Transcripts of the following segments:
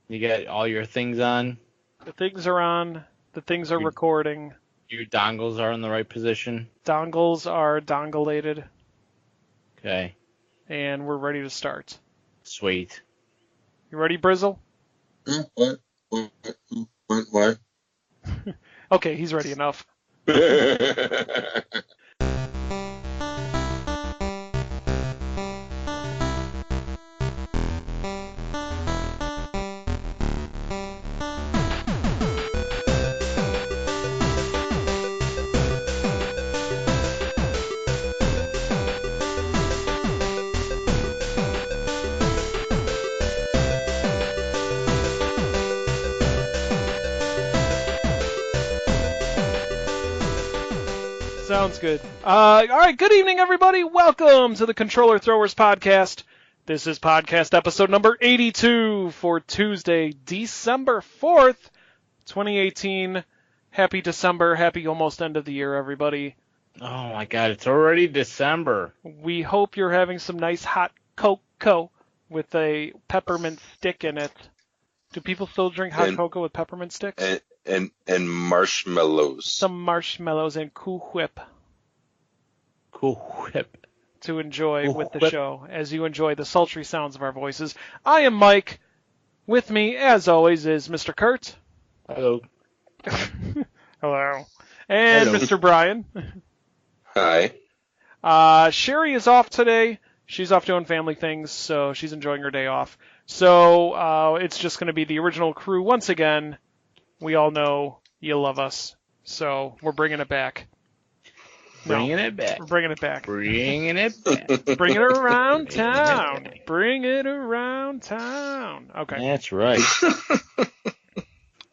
You got all your things on? The things are on. The things are recording. Your dongles are in the right position? Dongles are dongulated. Okay. And we're ready to start. Sweet. You ready, Brizzle? What? Why? Okay, he's ready enough. Sounds good. All right, good evening, everybody. Welcome to the Controller Throwers Podcast. This is podcast episode number 82 for Tuesday, December 4th, 2018. Happy December. Happy almost end of the year, everybody. Oh my god, it's already December. We hope you're having some nice hot cocoa with a peppermint stick in it. Do people still drink hot cocoa with peppermint sticks? And marshmallows. Some marshmallows and Cool Whip. Cool Whip. To enjoy with the show as you enjoy the sultry sounds of our voices. I am Mike. With me, as always, is Mr. Kurt. Hello. Hello. And Hello. Mr. Brian. Hi. Sherry is off today. She's off doing family things, so she's enjoying her day off. So it's just going to be the original crew once again. We all know you love us, so we're bringing it back. Bringing it back. We're bringing it back. Bringing it back. Bring it around town. Bring it around town. Okay. That's right.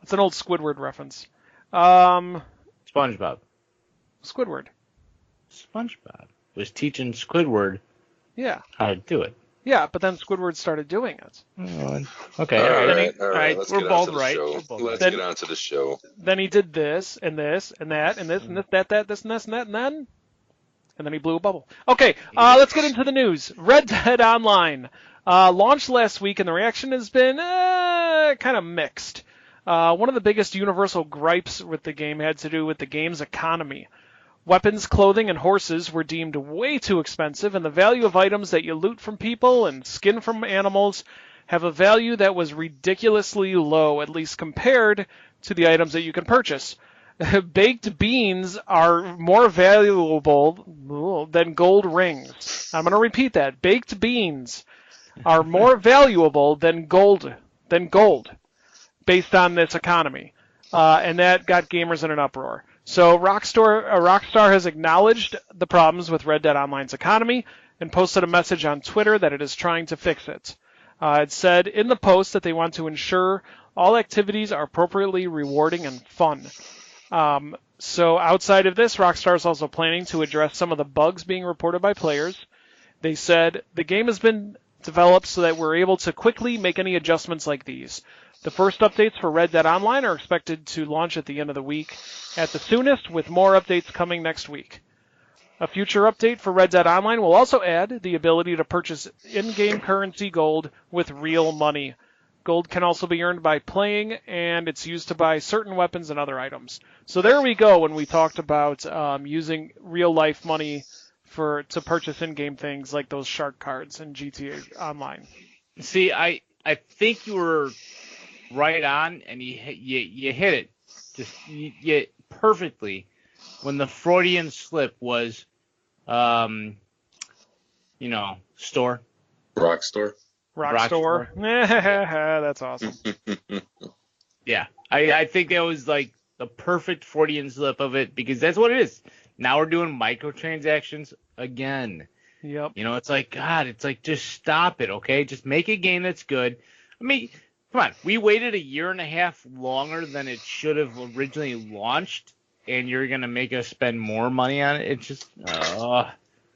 It's an old Squidward reference. SpongeBob. Squidward. SpongeBob was teaching Squidward Yeah. how to do it. Yeah, but then Squidward started doing it. Okay. All right. Let's We're get both on to the right. show. Let's get on to the show. Then he did this, and this, and that, and this, and this, that, this, and this, and that, and then he blew a bubble. Okay, let's get into the news. Red Dead Online launched last week, and the reaction has been kind of mixed. One of the biggest universal gripes with the game had to do with the game's economy. Weapons, clothing, and horses were deemed way too expensive, and the value of items that you loot from people and skin from animals have a value that was ridiculously low, at least compared to the items that you can purchase. Baked beans are more valuable than gold rings. I'm going to repeat that. Baked beans are more valuable than gold, based on this economy. And that got gamers in an uproar. So Rockstar has acknowledged the problems with Red Dead Online's economy and posted a message on Twitter that it is trying to fix it. It said in the post that they want to ensure all activities are appropriately rewarding and fun. So outside of this, Rockstar is also planning to address some of the bugs being reported by players. They said the game has been developed so that we're able to quickly make any adjustments like these. The first updates for Red Dead Online are expected to launch at the end of the week at the soonest, with more updates coming next week. A future update for Red Dead Online will also add the ability to purchase in-game currency gold with real money. Gold can also be earned by playing, and it's used to buy certain weapons and other items. So there we go when we talked about using real-life money to purchase in-game things like those shark cards in GTA Online. See, I think you were right on, and you hit it just you perfectly when the Freudian slip was, store. Rockstar. That's awesome. Yeah, I think that was like the perfect Freudian slip of it, because that's what it is. Now we're doing microtransactions again. Yep. It's like, God, it's like, just stop it, okay? Just make a game that's good. I mean, come on, we waited a year and a half longer than it should have originally launched, and you're going to make us spend more money on it? It's just,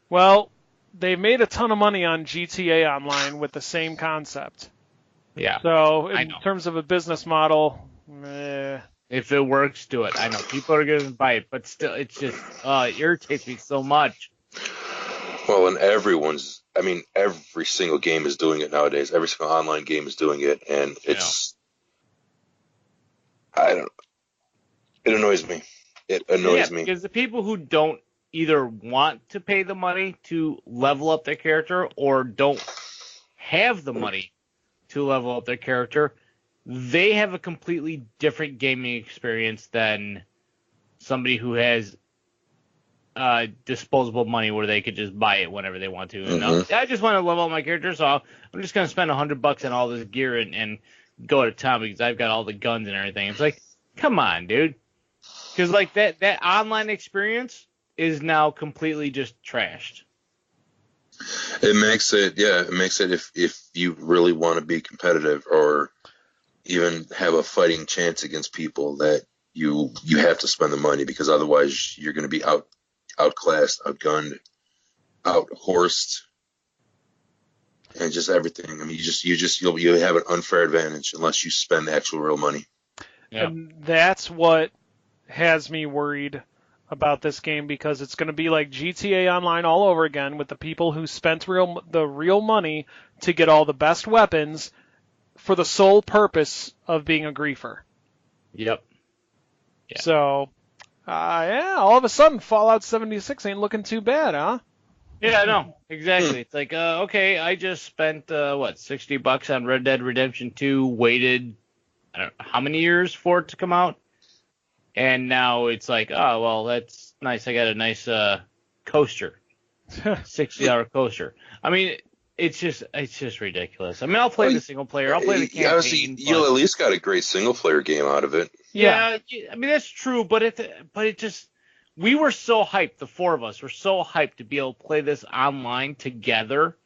Well, they've made a ton of money on GTA Online with the same concept. Yeah. So, in terms of a business model, if it works, do it. I know people are going to buy it, but still, it's just, it irritates me so much. Well, and every single game is doing it nowadays. Every single online game is doing it, and it's It annoys me. It annoys me. Because the people who don't either want to pay the money to level up their character or don't have the money to level up their character, they have a completely different gaming experience than somebody who has disposable money where they could just buy it whenever they want to. And I just want to level up my character, so I'm just going to spend $100 on all this gear and go to town because I've got all the guns and everything. It's like, come on, dude. Because like that online experience is now completely just trashed. It makes it if you really want to be competitive or even have a fighting chance against people that you have to spend the money because otherwise you're going to be outclassed, outgunned, outhorsed, and just everything. I mean, you'll have an unfair advantage unless you spend the actual real money. Yeah. And that's what has me worried about this game because it's going to be like GTA Online all over again with the people who spent the real money to get all the best weapons for the sole purpose of being a griefer. Yep. Yeah. So, all of a sudden Fallout 76 ain't looking too bad, huh? Yeah, no, exactly. It's like, okay, I just spent $60 on Red Dead Redemption 2, waited I don't know how many years for it to come out. And now it's like, oh, well, that's nice. I got a nice coaster, $60 coaster. I mean, it's just ridiculous. I mean, I'll play the single player. I'll play the campaign. Obviously, you at least got a great single player game out of it. Yeah, I mean that's true. But it just we were so hyped. The four of us were so hyped to be able to play this online together.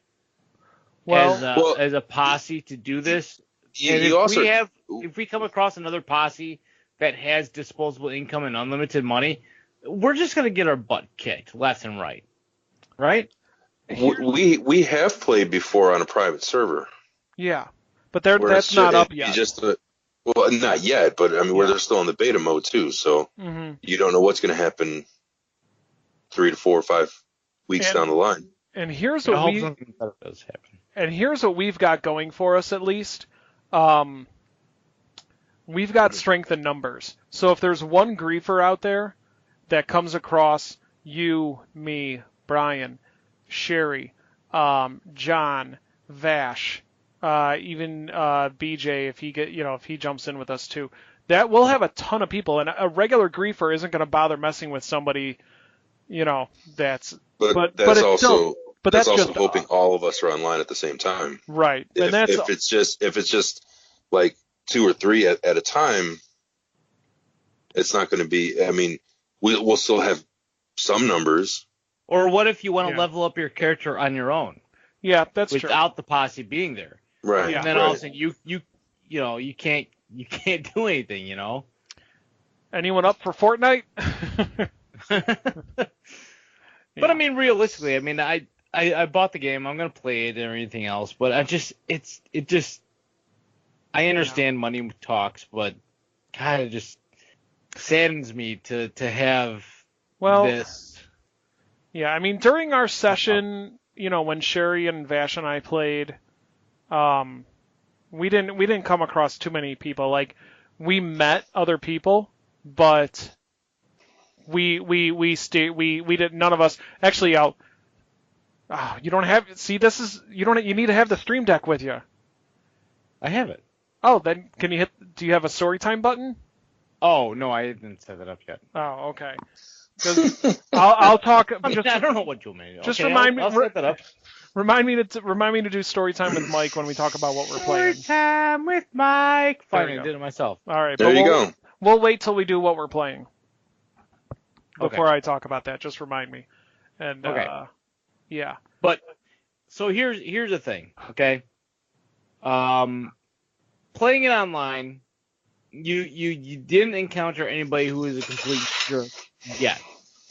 As a posse to do this. If we come across another posse that has disposable income and unlimited money, we're just going to get our butt kicked left and right. Right? We have played before on a private server. Yeah, but that's not up yet. Well, not yet, but I mean, where they're still in the beta mode too, so you don't know what's going to happen 3 to 4 or 5 weeks down the line. And here's what we've got going for us at least. We've got strength in numbers. So if there's one griefer out there that comes across you, me, Brian, Sherry, John, Vash, even BJ if he jumps in with us too, that we'll have a ton of people. And a regular griefer isn't going to bother messing with somebody, that's. But that's also hoping all of us are online at the same time. Right. If it's just like 2 or 3 at a time, it's not going to be. I mean, we'll still have some numbers. Or what if you want to level up your character on your own? Yeah, that's true. Without the posse being there. Right. And then all of a sudden you can't do anything. Anyone up for Fortnite? But I mean, realistically, I mean, I bought the game. I'm gonna play it and everything else. But I understand money talks, but kind of just saddens me to have this. Yeah, I mean, during our session, when Sherry and Vash and I played, we didn't come across too many people. Like, we met other people, but we did none of us actually out. Oh, you don't have. See, this is you need to have the stream deck with you. I have it. Oh, then can you hit? Do you have a story time button? Oh no, I didn't set that up yet. Oh, okay. Because I'll talk. I don't know what you mean. Just okay, remind me. I'll set that up. Remind me to do story time with Mike when we talk about what we're playing. Story time with Mike. Fine, I did it myself. All right. There you go. We'll wait till we do what we're playing before I talk about that. Just remind me. And yeah. But so here's the thing. Okay. Playing it online, you didn't encounter anybody who was a complete jerk yet,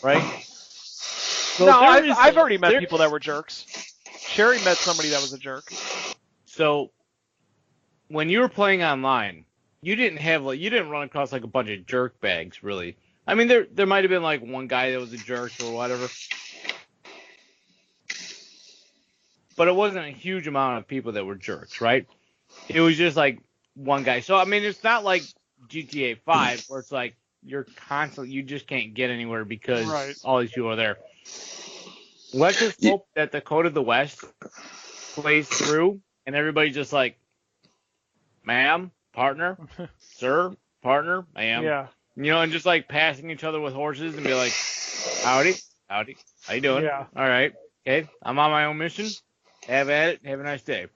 right? So no, I've already met people that were jerks. Sherry met somebody that was a jerk. So when you were playing online, you didn't run across like a bunch of jerk bags, really. I mean, there might have been like one guy that was a jerk or whatever, but it wasn't a huge amount of people that were jerks, right? It was just like one guy. So I mean, it's not like GTA 5 where it's like you're constantly, you just can't get anywhere because Right. all these people are there. Let's just hope that the Code of the West plays through and everybody's just like, ma'am, partner, sir, partner, ma'am. Yeah. And just like passing each other with horses and be like, howdy, how you doing? Yeah. All right, okay, I'm on my own mission. Have at it. Have a nice day.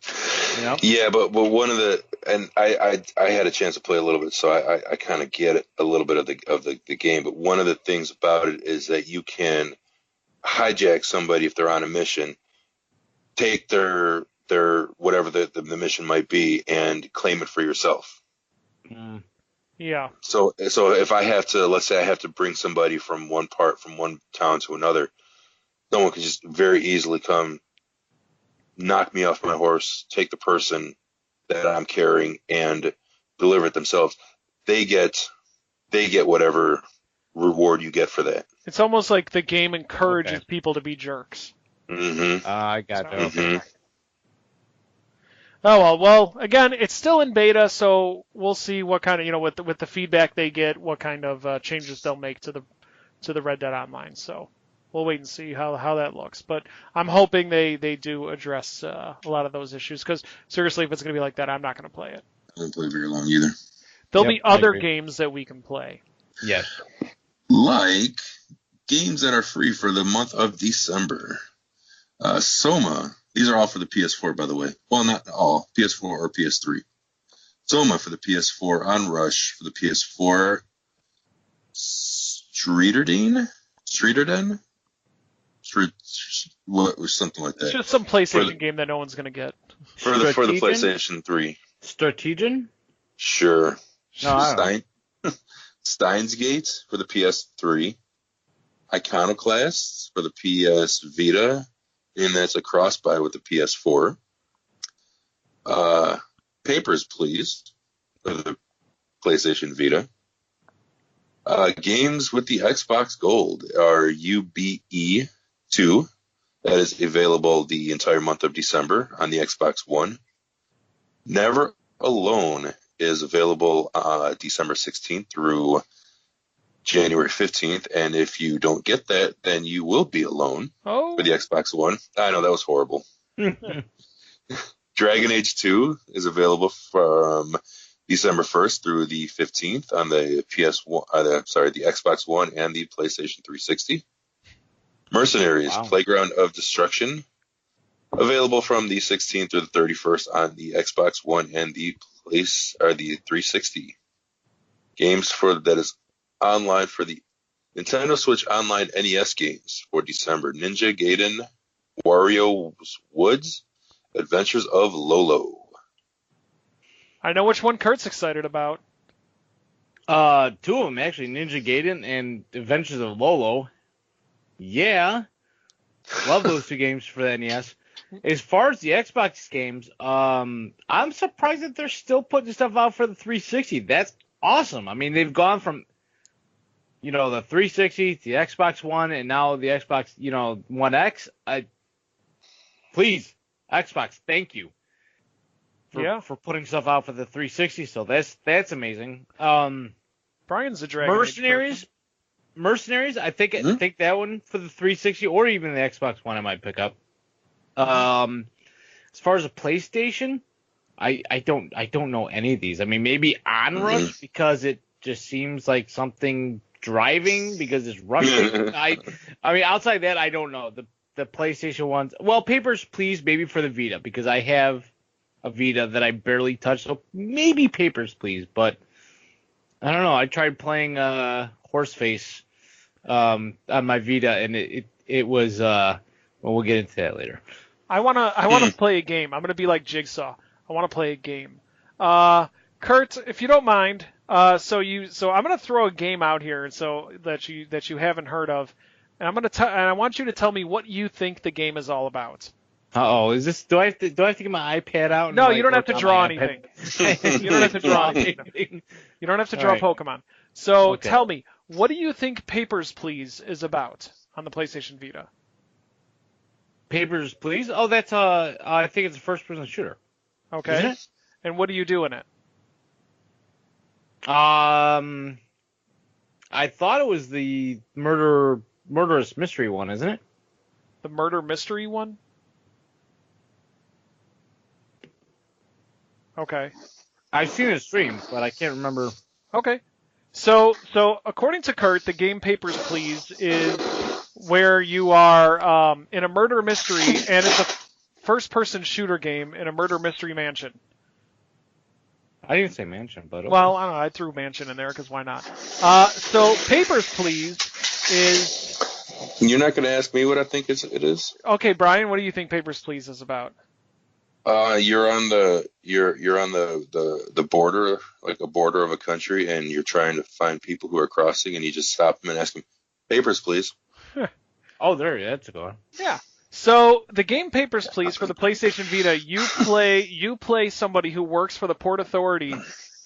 Yeah, but one of the, and I had a chance to play a little bit, so I kind of get it, a little bit of the game. But one of the things about it is that you can hijack somebody if they're on a mission, take their whatever the mission might be, and claim it for yourself. Yeah. So if I have to, let's say I have to bring somebody from one town to another, someone can just very easily come, knock me off my horse, take the person that I'm carrying, and deliver it themselves. They get whatever reward you get for that. It's almost like the game encourages people to be jerks. Mm-hmm. I got that. Mm-hmm. Oh well. Again, it's still in beta, so we'll see what kind of with the feedback they get, what kind of changes they'll make to the Red Dead Online. So we'll wait and see how that looks. But I'm hoping they do address a lot of those issues, because seriously, if it's going to be like that, I'm not going to play it. I don't play very long either. There'll be other games that we can play. Yes. Like games that are free for the month of December. Soma. These are all for the PS4, by the way. Well, not all. PS4 or PS3. Soma for the PS4. Onrush for the PS4. Streeterdene? Something like that. It's just some PlayStation game that no one's going to get. For the PlayStation 3. Strategen? Sure. No, I don't know. Steins Gate for the PS3. Iconoclasts for the PS Vita, and that's a cross-buy with the PS4. Papers, Please for the PlayStation Vita. Games with the Xbox Gold are UBE 2. That is available the entire month of December on the Xbox One. Never Alone is available December 16th through January 15th, and if you don't get that, then you will be alone for the Xbox One. I know, that was horrible. Dragon Age 2 is available from December 1st through the 15th on the the Xbox One and the PlayStation 360. Mercenaries, Playground of Destruction, available from the 16th through the 31st on the Xbox One and the 360. Games that is online for the Nintendo Switch Online NES games for December: Ninja Gaiden, Wario's Woods, Adventures of Lolo. I know which one Kurt's excited about. Two of them actually, Ninja Gaiden and Adventures of Lolo. Yeah, love those two games for the NES. As far as the Xbox games, I'm surprised that they're still putting stuff out for the 360. That's awesome. I mean, they've gone from the 360 to the Xbox One and now the Xbox, One X. Please, Xbox, thank you for putting stuff out for the 360. So that's amazing. Brian's a Dragon Mercenaries. I think that one for the 360 or even the Xbox One I might pick up. As far as a PlayStation, I don't know any of these. I mean, maybe Onrush because it just seems like something driving because it's Russian. I mean, outside that, I don't know. The PlayStation ones. Well, Papers, Please, maybe for the Vita because I have a Vita that I barely touch. So maybe Papers, Please, but I don't know. I tried playing Horseface on my Vita, and it was well, we'll get into that later. I wanna play a game. I'm gonna be like Jigsaw. I wanna play a game. Kurt, if you don't mind, so I'm gonna throw a game out here, so that you haven't heard of, and and I want you to tell me what you think the game is all about. Is this? Do I have to get my iPad out? And no, you don't have to draw anything. You don't have to draw anything. You don't have to draw Pokemon. So tell me, what do you think Papers, Please is about on the PlayStation Vita? Papers, Please? Oh, that's I think it's a first-person shooter. Okay. Isn't it? And what do you do in it? I thought it was the murderous mystery one, isn't it? The murder mystery one? Okay. I've seen it streamed, but I can't remember. Okay. So according to Kurt, the game Papers, Please is where you are in a murder mystery, and it's a first-person shooter game in a murder mystery mansion. I didn't say mansion, but okay. Well, I don't know. I threw mansion in there because why not? So Papers, Please is... You're not going to ask me what I think it is? Okay, Brian, what do you think Papers, Please is about? You're on the border, like a border of a country, and you're trying to find people who are crossing, and you just stop them and ask them, "Papers, please." Oh, that's a good one. Yeah. So the game Papers, Please for the PlayStation Vita, you play somebody who works for the Port Authority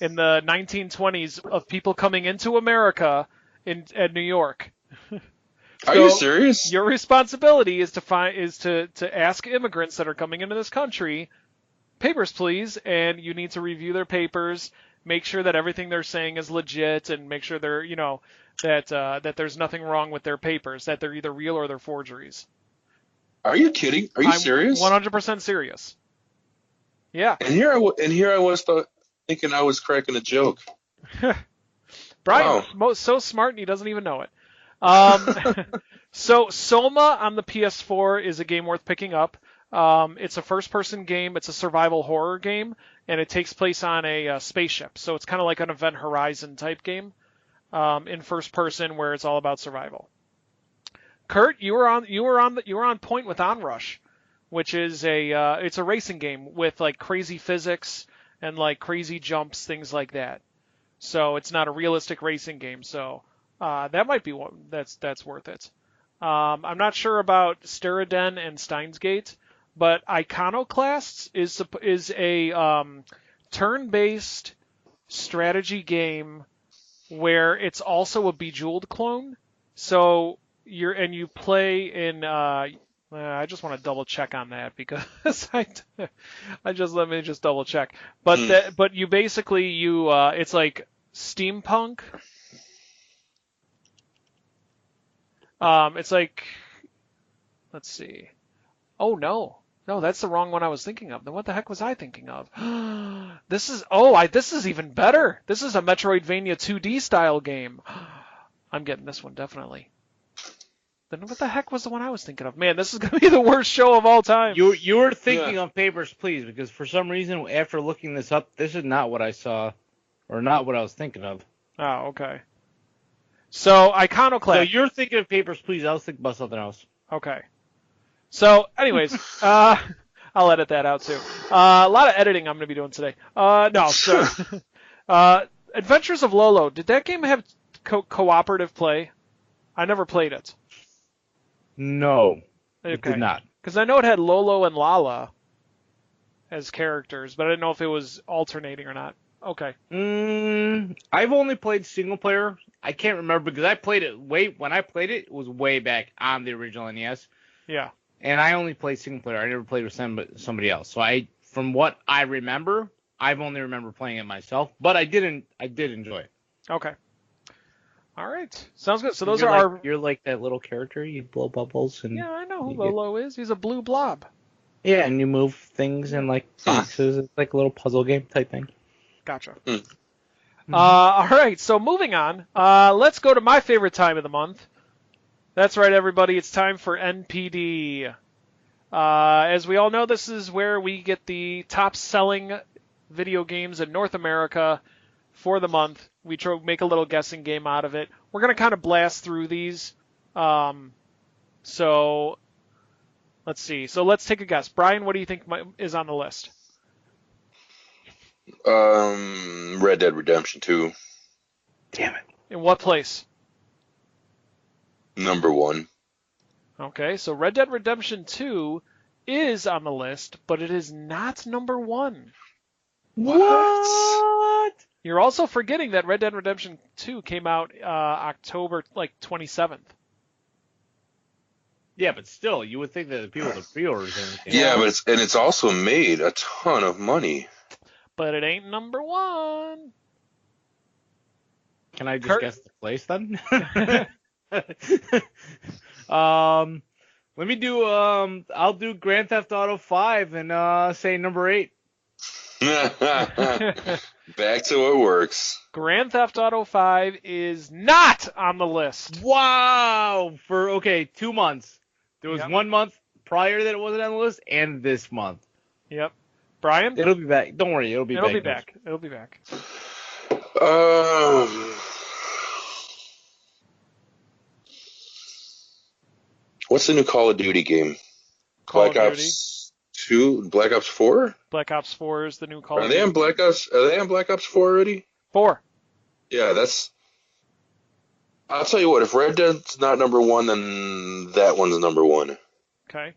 in the 1920s of people coming into America at New York. Are you serious? Your responsibility is to ask immigrants that are coming into this country, "Papers, please," and you need to review their papers, make sure that everything they're saying is legit, and make sure they're that there's nothing wrong with their papers, that they're either real or they're forgeries. Are you kidding? Are you serious? 100% serious. Yeah. And here I was thinking I was cracking a joke. Brian's so smart and he doesn't even know it. So Soma on the PS4 is a game worth picking up. It's a first-person game. It's a survival horror game, and it takes place on a spaceship. So it's kind of like an Event Horizon type game in first person, where it's all about survival. Kurt, you were on point with Onrush, which is it's a racing game with like crazy physics and like crazy jumps, things like that. So it's not a realistic racing game. So that might be one that's worth it. I'm not sure about Steriden and Steins Gate, but Iconoclasts is a turn-based strategy game where it's also a Bejeweled clone. So you play in. I just want to double check on that because let me just double check. But you basically it's like steampunk. It's like, let's see. Oh no, that's the wrong one I was thinking of. Then what the heck was I thinking of? This is even better. This is a Metroidvania 2D style game. I'm getting this one definitely. Then what the heck was the one I was thinking of? Man, this is gonna be the worst show of all time. You were thinking of Papers, Please, because for some reason after looking this up, this is not what I saw, or not what I was thinking of. Oh, okay. So Iconoclast. So you're thinking of Papers, Please. I was thinking about something else. Okay. So, anyways, I'll edit that out too. A lot of editing I'm going to be doing today. Adventures of Lolo. Did that game have cooperative play? I never played it. No, it did not. Because I know it had Lolo and Lala as characters, but I didn't know if it was alternating or not. Okay. I've only played single player. I can't remember because I played it when I played it, it was way back on the original NES. Yeah. And I only played single player. I never played with somebody else. So from what I remember, I've only remember playing it myself. But I did enjoy it. Okay. All right. Sounds good. So those You're like that little character. You blow bubbles and. Yeah, I know who Lolo is. He's a blue blob. Yeah, and you move things in like boxes. It's like a little puzzle game type thing. Gotcha. All right. So moving on. Let's go to my favorite time of the month. That's right, everybody. It's time for NPD. As we all know, this is where we get the top-selling video games in North America for the month. We make a little guessing game out of it. We're going to kind of blast through these. So let's see. So let's take a guess. Brian, what do you think is on the list? Red Dead Redemption 2. Damn it. In what place? Number 1. Okay, so Red Dead Redemption 2 is on the list, but it is not number 1. What? You're also forgetting that Red Dead Redemption 2 came out October 27th. Yeah, but still, you would think that the people with the pre-orders and everything. Yeah, but it's also made a ton of money. But it ain't number 1. Can I just guess the place then. Let me do I'll do Grand Theft Auto 5 and say number 8. Back to what works. Grand Theft Auto 5 is not on the list. Wow! For 2 months. There was Yep. 1 month prior that it wasn't on the list, and this month. Yep. Brian? It'll be back. Don't worry, it'll be back. It'll be back. What's the new Call of Duty game? Call Black of Ops 2? Black Ops 4? Black Ops 4 is the new Call Are of they Duty. on Black Ops? Are they on Black Ops 4 already? 4. Yeah, that's. I'll tell you what. If Red Dead's not number 1, then that one's number 1. Okay.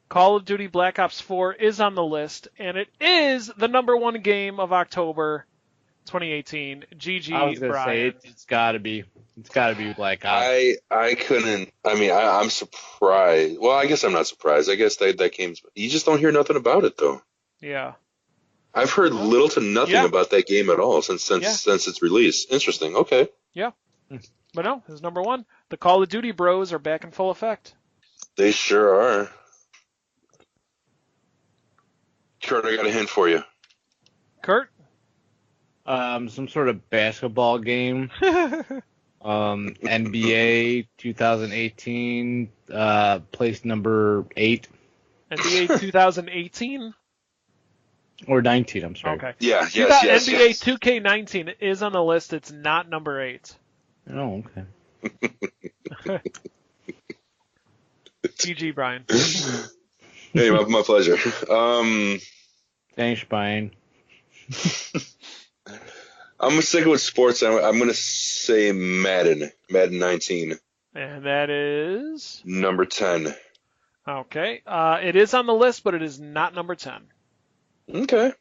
Call of Duty Black Ops 4 is on the list, and it is the number 1 game of October 2018. GG, I was gonna Brian. say it's gotta be Black Ops. I couldn't. I mean, I'm surprised. Well, I guess I'm not surprised. I guess that game's. You just don't hear nothing about it though. Yeah. I've heard little to nothing Yeah. about that game at all since its release. Interesting. Okay. Yeah. But no, it's number 1. The Call of Duty bros are back in full effect. They sure are. Kurt, I got a hint for you. Kurt? Some sort of basketball game. NBA 2018, place number 8 NBA 2018? or 19. I'm sorry. Okay. Yeah. You got Yes. NBA 2K19 is on the list. It's not number 8. Oh, okay. GG, Brian. Hey, my pleasure. Thanks, Brian. I'm gonna stick with sports. I'm gonna say Madden 19, And that is... number 10. Okay. It is on the list, but it is not number 10. Okay.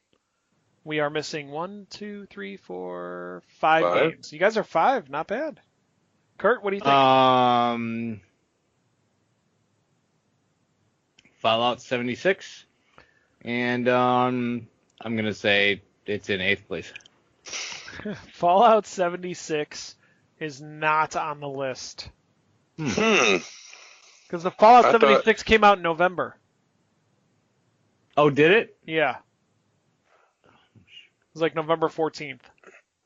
We are missing 1, 2, 3, 4, 5 5? games. You guys are 5. Not bad. Kurt, what do you think? Fallout 76, and I'm gonna say it's in 8th place. Fallout 76 is not on the list. Because the Fallout 76 came out in November. Oh, did it? Yeah. It was like November 14th.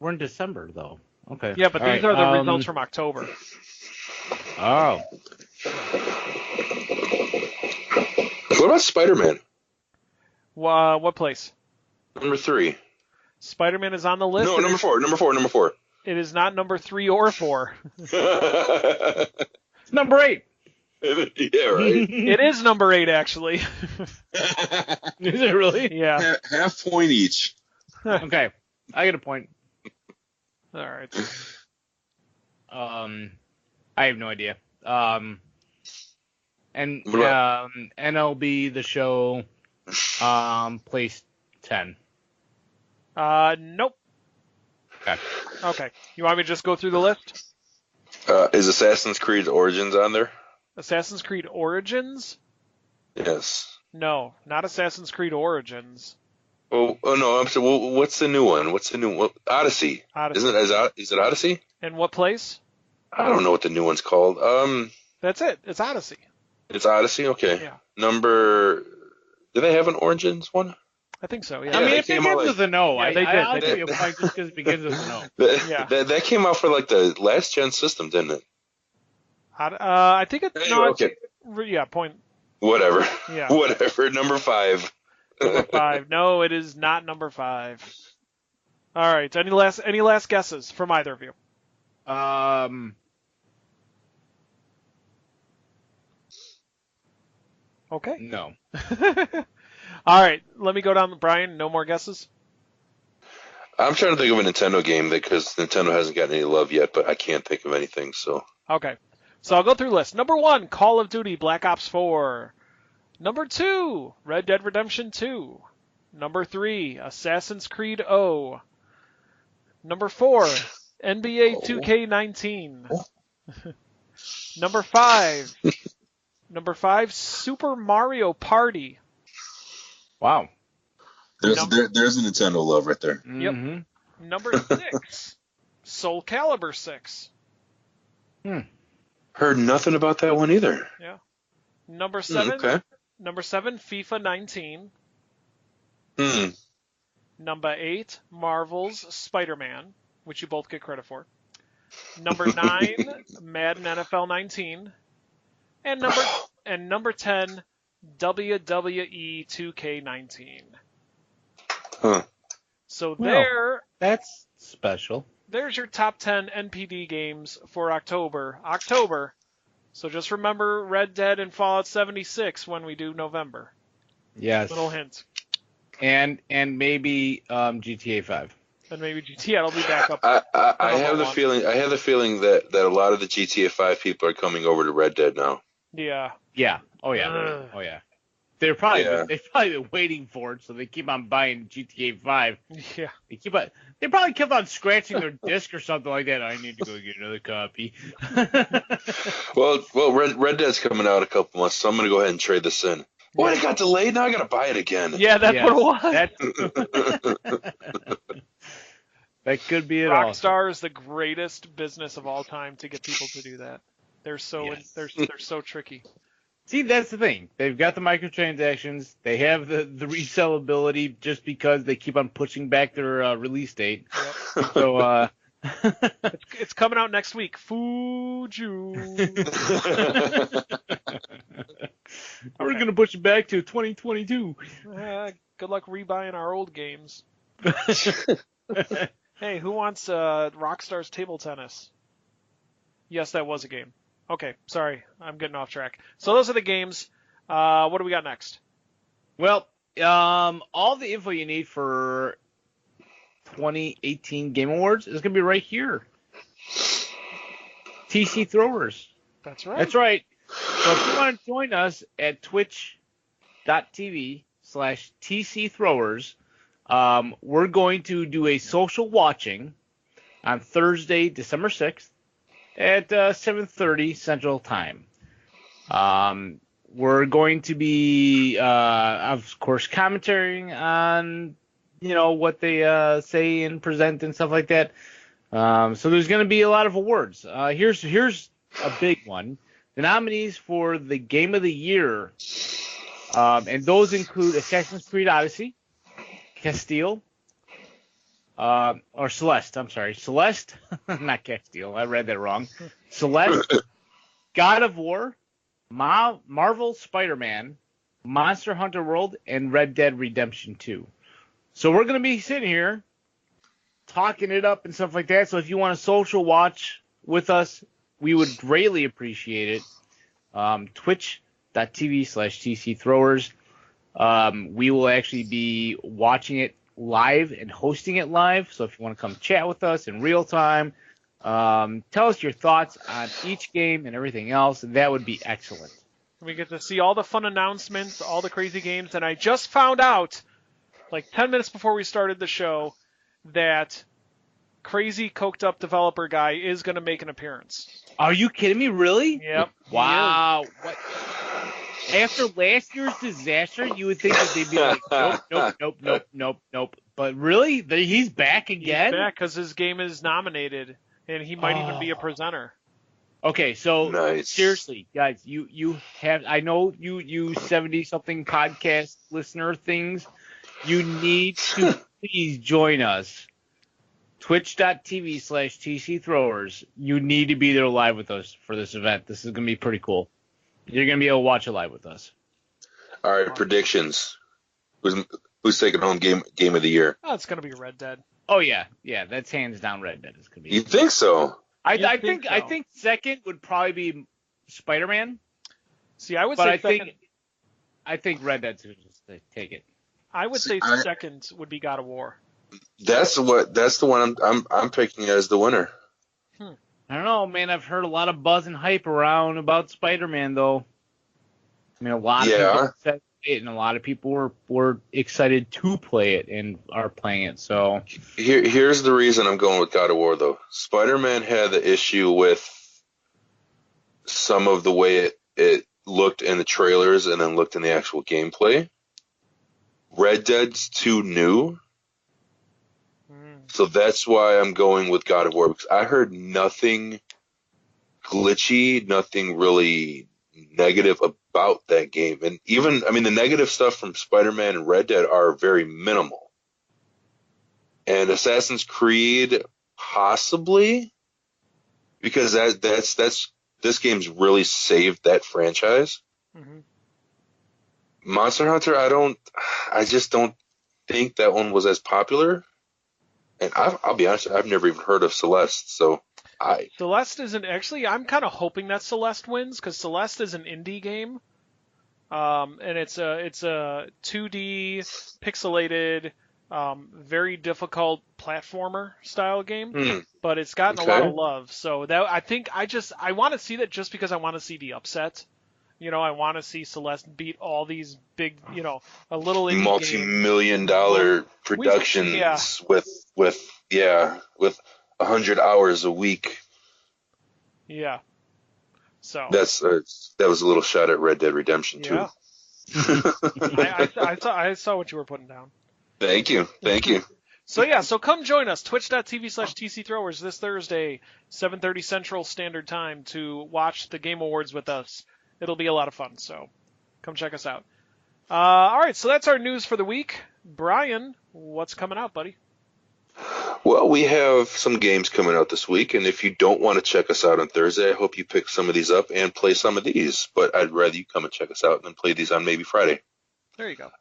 We're in December though. Okay. Yeah, but All these right, are the results from October. Oh. What about Spider-Man? What place? Number 3. Spider-Man is on the list. No, number 4. Number 4. It is not number 3 or 4. It's number 8. Yeah, right. It is number 8, actually. Is it really? Yeah. Half point each. Okay. I get a point. All right. I have no idea. And What about- NLB the show place 10. Nope. Okay. You want me to just go through the list? Is Assassin's Creed Origins on there? Assassin's Creed Origins? Yes. No, not Assassin's Creed Origins. Oh no! I'm sorry. Well, what's the new one? What's the new one? Odyssey. Odyssey. Is it Odyssey? And what place? I don't know what the new one's called. That's it. It's Odyssey. It's Odyssey. Okay. Yeah. Number. Do they have an Origins one? I think so, Yeah, I mean, they it came begins out with a no. Yeah, I they did. I'll They give did. you a point just because it begins with a no. Yeah. That came out for like the last gen system, didn't it? I think it. Anyway, No. okay. Yeah. Point. Whatever. Yeah. Whatever. Number 5. Number 5. No, it is not number 5. All right. Any last guesses from either of you? Okay. No. All right. Let me go down. Brian, no more guesses? I'm trying to think of a Nintendo game because Nintendo hasn't gotten any love yet, but I can't think of anything. So. Okay. So I'll go through the list. Number 1, Call of Duty Black Ops 4. Number 2, Red Dead Redemption 2. Number 3, Assassin's Creed O. Number 4, NBA 2K19. Number 5. Number 5, Super Mario Party. Wow. There's a Nintendo love right there. Yep. Number 6, Soul Calibur 6. Heard nothing about that one either. Yeah. Number 7. Okay. Number 7, FIFA 19. Number 8, Marvel's Spider-Man, which you both get credit for. Number 9, Madden NFL 19. And number 10, WWE 2K19. Huh. So that's special. There's your top 10 NPD games for October. So just remember Red Dead and Fallout 76 when we do November. Yes. Little hint. And maybe GTA 5. And maybe GTA. It'll be back up. I have the feeling that a lot of the GTA 5 people are coming over to Red Dead now. Yeah. Yeah. Oh yeah. Oh yeah. They've probably been waiting for it, so they keep on buying GTA 5. Yeah. They probably kept on scratching their disc or something like that. I need to go get another copy. Well, Red Dead's coming out in a couple months, so I'm gonna go ahead and trade this in. What? It got delayed. Now I gotta buy it again. Yeah, that's what it was. That could be it. Rockstar is the greatest business of all time to get people to do that. They're so tricky. See, that's the thing. They've got the microtransactions. They have the resellability just because they keep on pushing back their release date. Yep. So it's coming out next week. Fuju. We're gonna push it back to 2022. Good luck rebuying our old games. Hey, who wants Rockstar's table tennis? Yes, that was a game. Okay, sorry, I'm getting off track. So those are the games. What do we got next? Well, all the info you need for 2018 Game Awards is going to be right here. TC Throwers. That's right. That's right. So if you want to join us at twitch.tv/TC Throwers, we're going to do a social watching on Thursday, December 6th at 7:30 Central Time. We're going to be, of course, commentating on, what they say and present and stuff like that. So there's going to be a lot of awards. Here's a big one. The nominees for the Game of the Year, and those include Assassin's Creed Odyssey, Castile, or Celeste, I'm sorry. Celeste, not Castile, I read that wrong. Celeste, God of War, Marvel Spider-Man, Monster Hunter World, and Red Dead Redemption 2. So we're going to be sitting here talking it up and stuff like that. So if you want to social watch with us, we would greatly appreciate it. Twitch.tv/TC Throwers. We will actually be watching it live and hosting it live. So if you want to come chat with us in real time, tell us your thoughts on each game and everything else. That would be excellent. We get to see all the fun announcements, all the crazy games. And I just found out, like 10 minutes before we started the show, that crazy coked up developer guy is going to make an appearance. Are you kidding me? Really? Yep. Wow. What? After last year's disaster, you would think that they'd be like, nope. But really? He's back again? He's back because his game is nominated, and he might even be a presenter. Okay, so nice. Seriously, guys, you have, I know you 70-something podcast listener things. You need to please join us. Twitch.tv/TC Throwers. You need to be there live with us for this event. This is going to be pretty cool. You're going to be able to watch it live with us. All right, predictions. Who's taking home game of the year? Oh, it's going to be Red Dead. Oh yeah, that's hands down Red Dead. It's going to be. You think so? I think second would probably be Spider-Man. See, I would say second. I think Red Dead's going to take it. I would say second would be God of War. That's the one I'm picking as the winner. I don't know, man. I've heard a lot of buzz and hype around about Spider-Man, though. I mean, a lot of people said it, and a lot of people were excited to play it and are playing it. So here's the reason I'm going with God of War, though. Spider-Man had the issue with some of the way it looked in the trailers and then looked in the actual gameplay. Red Dead's too new. So that's why I'm going with God of War, because I heard nothing glitchy, nothing really negative about that game. And even, I mean, the negative stuff from Spider-Man and Red Dead are very minimal. And Assassin's Creed, possibly, because that's this game's really saved that franchise. Mm-hmm. Monster Hunter, I just don't think that one was as popular. And I'll be honest, I've never even heard of Celeste, so Celeste isn't actually. I'm kind of hoping that Celeste wins because Celeste is an indie game, and it's a 2D pixelated, very difficult platformer style game, but it's gotten a lot of love. So that I want to see that just because I want to see the upset. I want to see Celeste beat all these big, a little indie multi-million-dollar productions with 100 hours a week. Yeah. So that was a little shot at Red Dead Redemption too. Yeah. I saw what you were putting down. Thank you. So come join us, twitch.tv/TCThrowers this Thursday, 7:30 Central Standard Time to watch the Game Awards with us. It'll be a lot of fun, so come check us out. All right, so that's our news for the week. Brian, what's coming out, buddy? Well, we have some games coming out this week, and if you don't want to check us out on Thursday, I hope you pick some of these up and play some of these. But I'd rather you come and check us out and then play these on maybe Friday. There you go.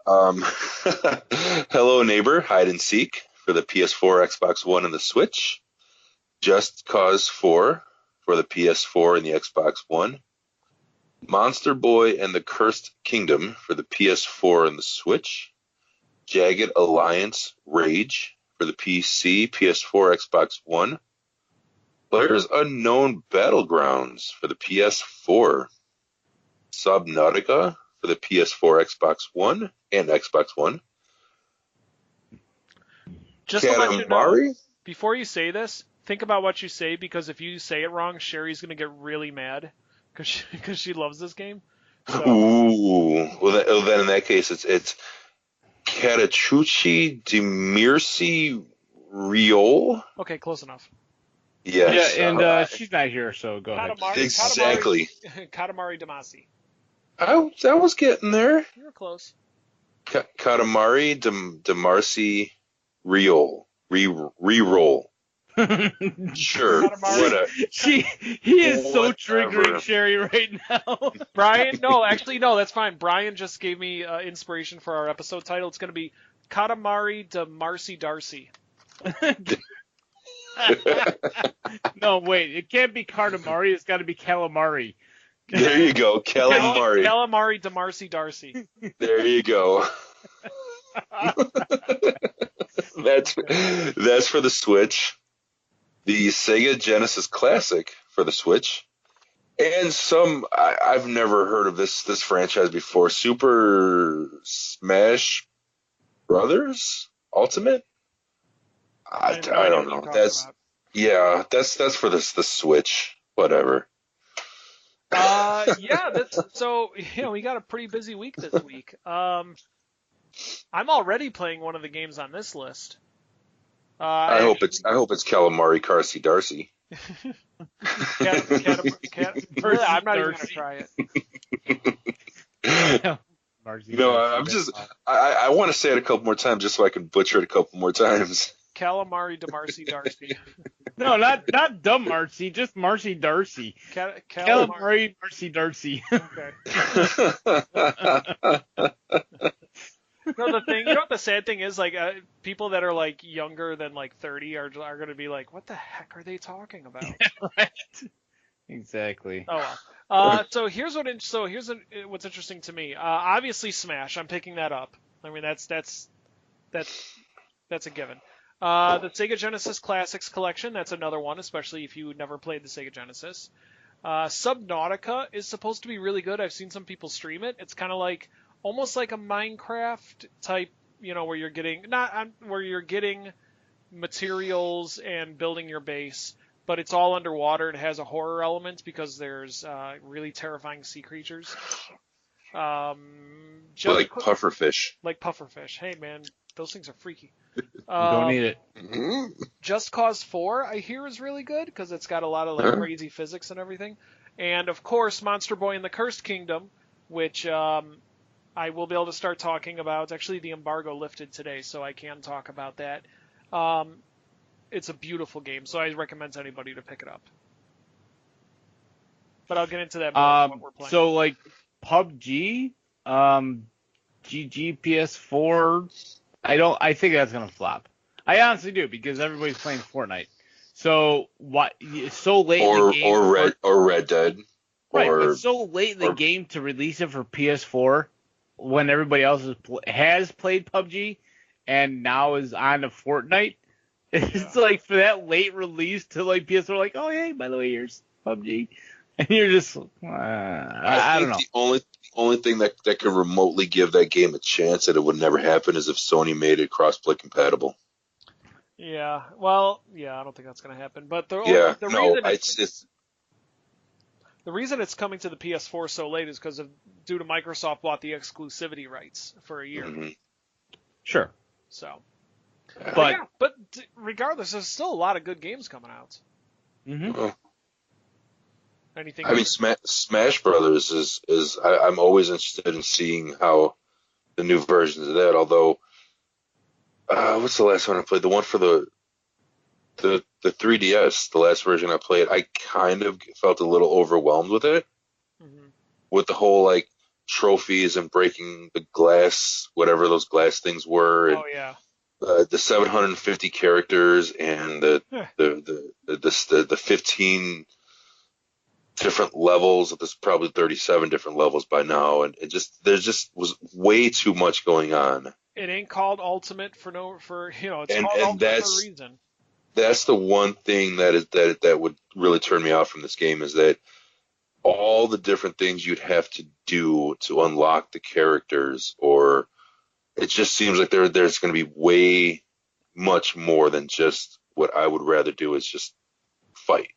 Hello Neighbor, Hide and Seek for the PS4, Xbox One, and the Switch. Just Cause 4 for the PS4 and the Xbox One. Monster Boy and the Cursed Kingdom for the PS4 and the Switch. Jagged Alliance Rage for the PC, PS4, Xbox One. Players Unknown Battlegrounds for the PS4. Subnautica for the PS4, Xbox One, and Xbox One. Just to let you know, before you say this, think about what you say, because if you say it wrong, Sherry's going to get really mad because she loves this game. So. Ooh. Well, then in that case, it's Katamary DaMarcy Riol. Okay, close enough. Yes. Yeah, and she's not here, so go ahead. Exactly. Katamary DaMarcy. I was getting there. You were close. Katamary DaMarcy Riol. Reroll. Sure. He is so triggering Sherry right now. Brian, no, that's fine. Brian just gave me inspiration for our episode title. It's going to be Katamary DaMarcy Darcy. No, wait. It can't be Katamary. It's got to be Calamari. There you go. Calamari. Calamari DaMarcy Darcy. There you go. That's for the Switch. The Sega Genesis Classic for the Switch. And I've never heard of this franchise before. Super Smash Brothers Ultimate? I don't know. That's for the Switch. Whatever. We got a pretty busy week this week. I'm already playing one of the games on this list. I hope it's Calamari Carsey Darcy. Really, I'm not even gonna try it. I want to say it a couple more times just so I can butcher it a couple more times. Calamari DaMarcy Darcy. No, not DaMarcy, just Marcy Darcy. Calamari Marcy Darcy. Okay. No, the sad thing is, like, people that are like younger than like 30 are going to be like, what the heck are they talking about? Right. Exactly. Oh well. So here's what's interesting to me. Obviously Smash. I'm picking that up. I mean, that's a given. The Sega Genesis Classics Collection. That's another one, especially if you never played the Sega Genesis. Subnautica is supposed to be really good. I've seen some people stream it. It's kind of like almost like a Minecraft type, where you're getting materials and building your base, but it's all underwater and has a horror element because there's really terrifying sea creatures. Like pufferfish. Like pufferfish. Hey man, those things are freaky. Don't need it. Just Cause 4, I hear, is really good because it's got a lot of like crazy physics and everything. And of course, Monster Boy and the Cursed Kingdom, which I will be able to start talking about. Actually, the embargo lifted today, so I can talk about that. It's a beautiful game, so I recommend to anybody to pick it up. But I'll get into that more what we're playing. So like PUBG, GG PS4, I think that's gonna flop. I honestly do, because everybody's playing Fortnite. So what? So late in the game, or Red Dead, right? But so late in the game to release it for PS4 when everybody else has played PUBG and now is on to Fortnite. It's like for that late release to like PS4, like, oh hey, by the way, here's PUBG, and you're just I don't know. The only thing that could remotely give that game a chance that it would never happen is if Sony made it cross-play compatible. Yeah, well, I don't think that's going to happen. But the reason it's coming to the PS4 so late is because due to Microsoft bought the exclusivity rights for a year. Mm-hmm. Sure. So, but regardless, there's still a lot of good games coming out. Mm-hmm. Anything? I mean, Smash Brothers is I'm always interested in seeing how the new versions of that. Although, what's the last one I played? The one for the 3DS, the last version I played, I kind of felt a little overwhelmed with it. Mm-hmm. With the whole like trophies and breaking the glass, whatever those glass things were. And, the 750 characters and the 15 different levels. There's probably 37 different levels by now, and there just was way too much going on. It ain't called Ultimate it's called and Ultimate for a reason. That's the one thing that would really turn me off from this game, is that all the different things you'd have to do to unlock the characters, or it just seems like there's going to be way much more than just what I would rather do is just fight.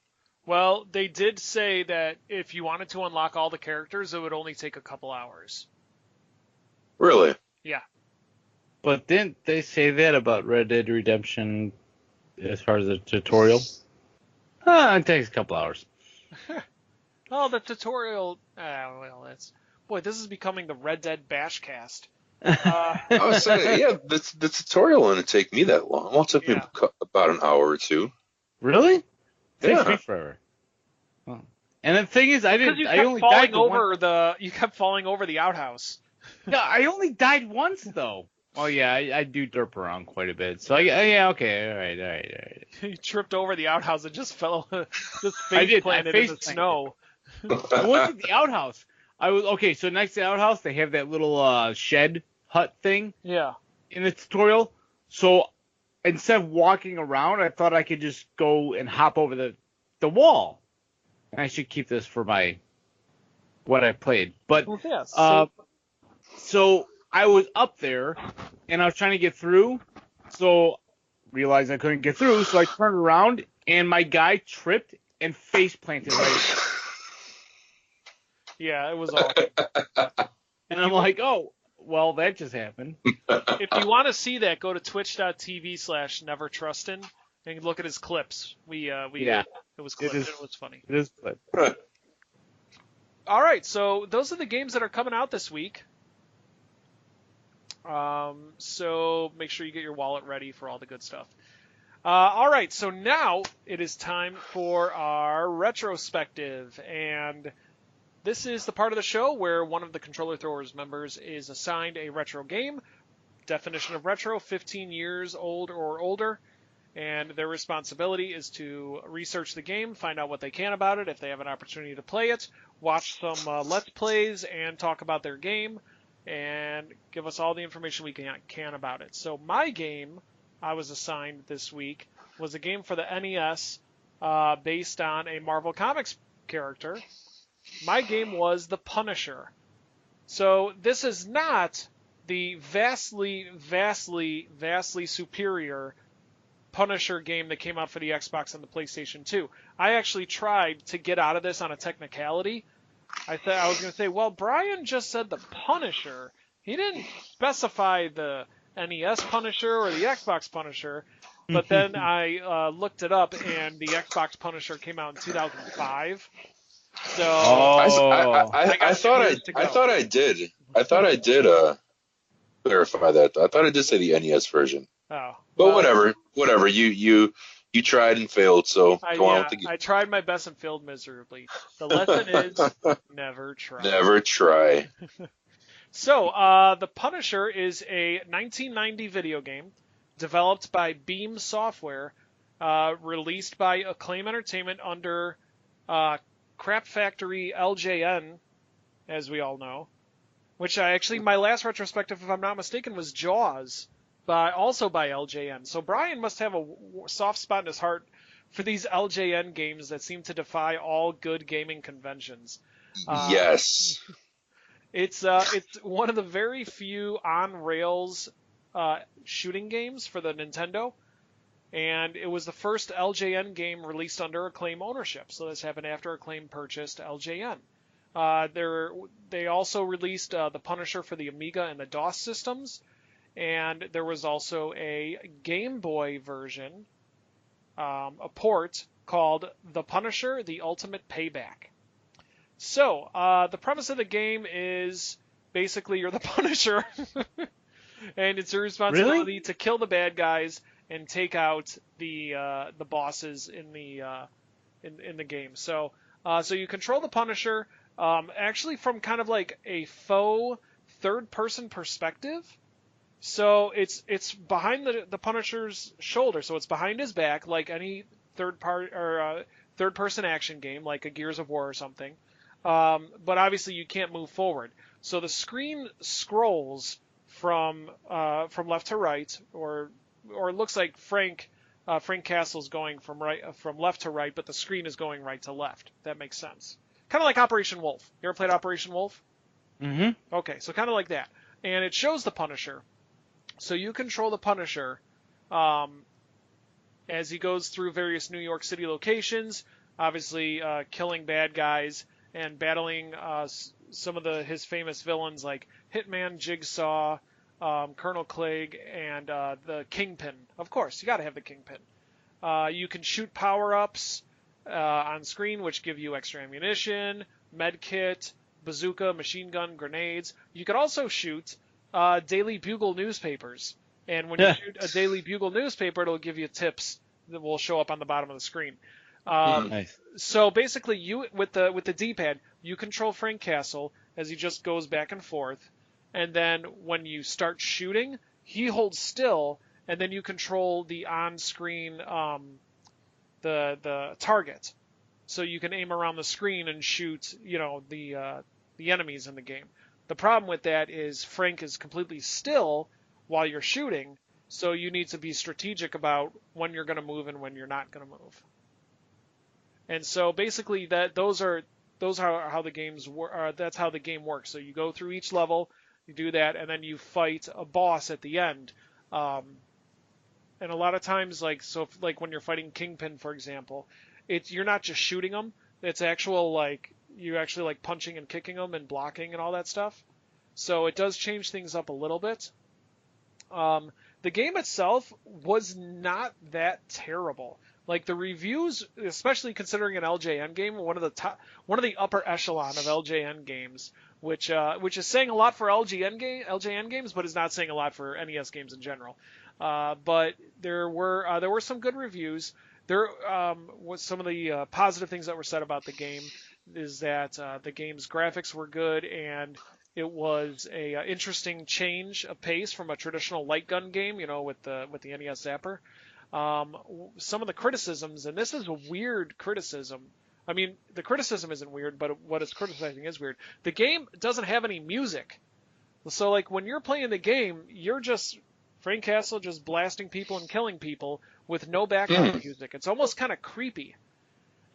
Well, they did say that if you wanted to unlock all the characters, it would only take a couple hours. Really? Yeah. But didn't they say that about Red Dead Redemption as far as the tutorial? It takes a couple hours. Oh, the tutorial. This is becoming the Red Dead Bashcast. I was saying, the tutorial wouldn't take me that long. Well, it took me about an hour or two. Really? It takes me forever. Well, and the thing is, you kept falling over the outhouse. No, I only died once though. Oh yeah, I do derp around quite a bit. So okay, all right. You tripped over the outhouse and just fell, just face planted in the snow. I wasn't the outhouse. So next to the outhouse they have that little shed hut thing. Yeah. In the tutorial. So instead of walking around, I thought I could just go and hop over the wall. And I should keep this for what I played. But so I was up there and I was trying to get through. So realized I couldn't get through, so I turned around and my guy tripped and face planted right. Yeah, it was awful. And I'm like, oh, well, that just happened. If you want to see that, go to twitch.tv/nevertrustin and look at his clips. It was clipped. It was funny. It is clipped. All right, so those are the games that are coming out this week. So make sure you get your wallet ready for all the good stuff. All right, so now it is time for our retrospective, and this is the part of the show where one of the Controller Throwers members is assigned a retro game. Definition of retro, 15 years old or older. And their responsibility is to research the game, find out what they can about it, if they have an opportunity to play it, watch some Let's Plays, and talk about their game, and give us all the information we can about it. So my game I was assigned this week was a game for the NES based on a Marvel Comics character. My game was The Punisher. So this is not the vastly superior Punisher game that came out for the Xbox and the PlayStation 2. I actually tried to get out of this on a technicality. I was going to say, well, Brian just said The Punisher. He didn't specify the NES Punisher or the Xbox Punisher, but then I looked it up, and the Xbox Punisher came out in 2005. So I thought I did. I thought I did clarify that. I thought I did say the NES version. Oh, But well, whatever. You tried and failed, so go on with the game. I tried my best and failed miserably. The lesson is never try. Never try. So, The Punisher is a 1990 video game developed by Beam Software, released by Acclaim Entertainment under Crap Factory LJN, as we all know. Which my last retrospective, if I'm not mistaken, was Jaws, also by LJN. So Brian must have a soft spot in his heart for these LJN games that seem to defy all good gaming conventions. Yes. It's one of the very few on-rails shooting games for the Nintendo, and it was the first LJN game released under Acclaim ownership. So this happened after Acclaim purchased LJN. They also released the Punisher for the Amiga and the DOS systems, and there was also a Game Boy version, a port called The Punisher: The Ultimate Payback. So, the premise of the game is basically you're the Punisher, and it's your responsibility to kill the bad guys and take out the bosses in the game. So you control the Punisher actually from kind of like a faux third-person perspective. So it's behind the Punisher's shoulder, so it's behind his back, like any third-person action game, like a Gears of War or something. But obviously you can't move forward. So the screen scrolls from left to right, or it looks like Frank Castle's going from left to right, but the screen is going right to left. That makes sense. Kind of like Operation Wolf. You ever played Operation Wolf? Mm-hmm. Okay, so kind of like that. And it shows the Punisher. So you control the Punisher as he goes through various New York City locations, obviously killing bad guys and battling some of his famous villains like Hitman, Jigsaw, Colonel Clegg, and the Kingpin. Of course, you got to have the Kingpin. You can shoot power-ups on screen, which give you extra ammunition, med kit, bazooka, machine gun, grenades. You can also shoot Daily Bugle newspapers, and when you shoot a Daily Bugle newspaper, it'll give you tips that will show up on the bottom of the screen. Nice. So basically, you with the D-pad, you control Frank Castle as he just goes back and forth, and then when you start shooting, he holds still, and then you control the on-screen the target, so you can aim around the screen and shoot the enemies in the game. The problem with that is Frank is completely still while you're shooting, so you need to be strategic about when you're going to move and when you're not going to move. And so basically those are how the games work. That's how the game works. So you go through each level, you do that, and then you fight a boss at the end. And a lot of times, like when you're fighting Kingpin, for example, you're not just shooting them. It's you're actually punching and kicking them and blocking and all that stuff. So it does change things up a little bit. The game itself was not that terrible. Like the reviews, especially considering an LJN game, one of the upper echelon of LJN games, which is saying a lot for LJN games, but is not saying a lot for NES games in general. But there were some good reviews. There was some of the positive things that were said about the game is that the game's graphics were good, and it was a interesting change of pace from a traditional light gun game, with the NES Zapper. Some of the criticisms, and this is a weird criticism. I mean, the criticism isn't weird, but what it's criticizing is weird. The game doesn't have any music. So, when you're playing the game, you're just Frank Castle just blasting people and killing people with no background music. It's almost kind of creepy.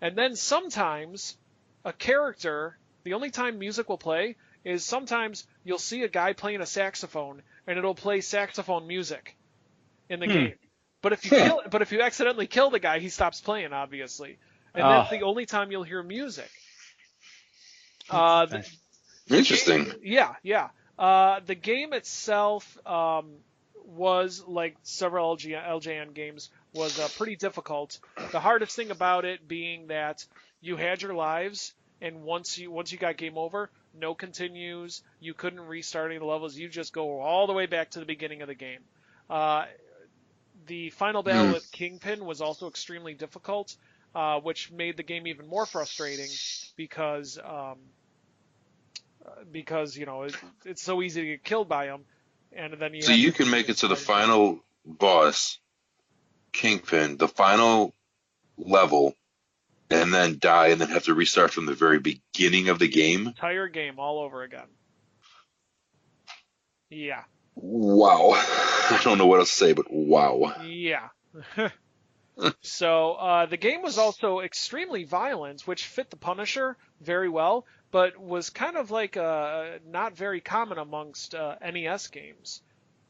And then sometimes a character, the only time music will play is sometimes you'll see a guy playing a saxophone and it'll play saxophone music in the game. But if you accidentally kill the guy, he stops playing, obviously. And that's the only time you'll hear music. Interesting. Yeah. The game itself was, like several LJN games, was pretty difficult. The hardest thing about it being that you had your lives, and once you got game over, no continues. You couldn't restart any of the levels. You just go all the way back to the beginning of the game. The final battle with Kingpin was also extremely difficult, which made the game even more frustrating because it's so easy to get killed by him, and then you can make it to the final boss, Kingpin, the final level, and then die, and then have to restart from the very beginning of the game. Entire game all over again. Yeah. Wow. I don't know what else to say, but wow. Yeah. So the game was also extremely violent, which fit the Punisher very well, but was kind of like not very common amongst NES games,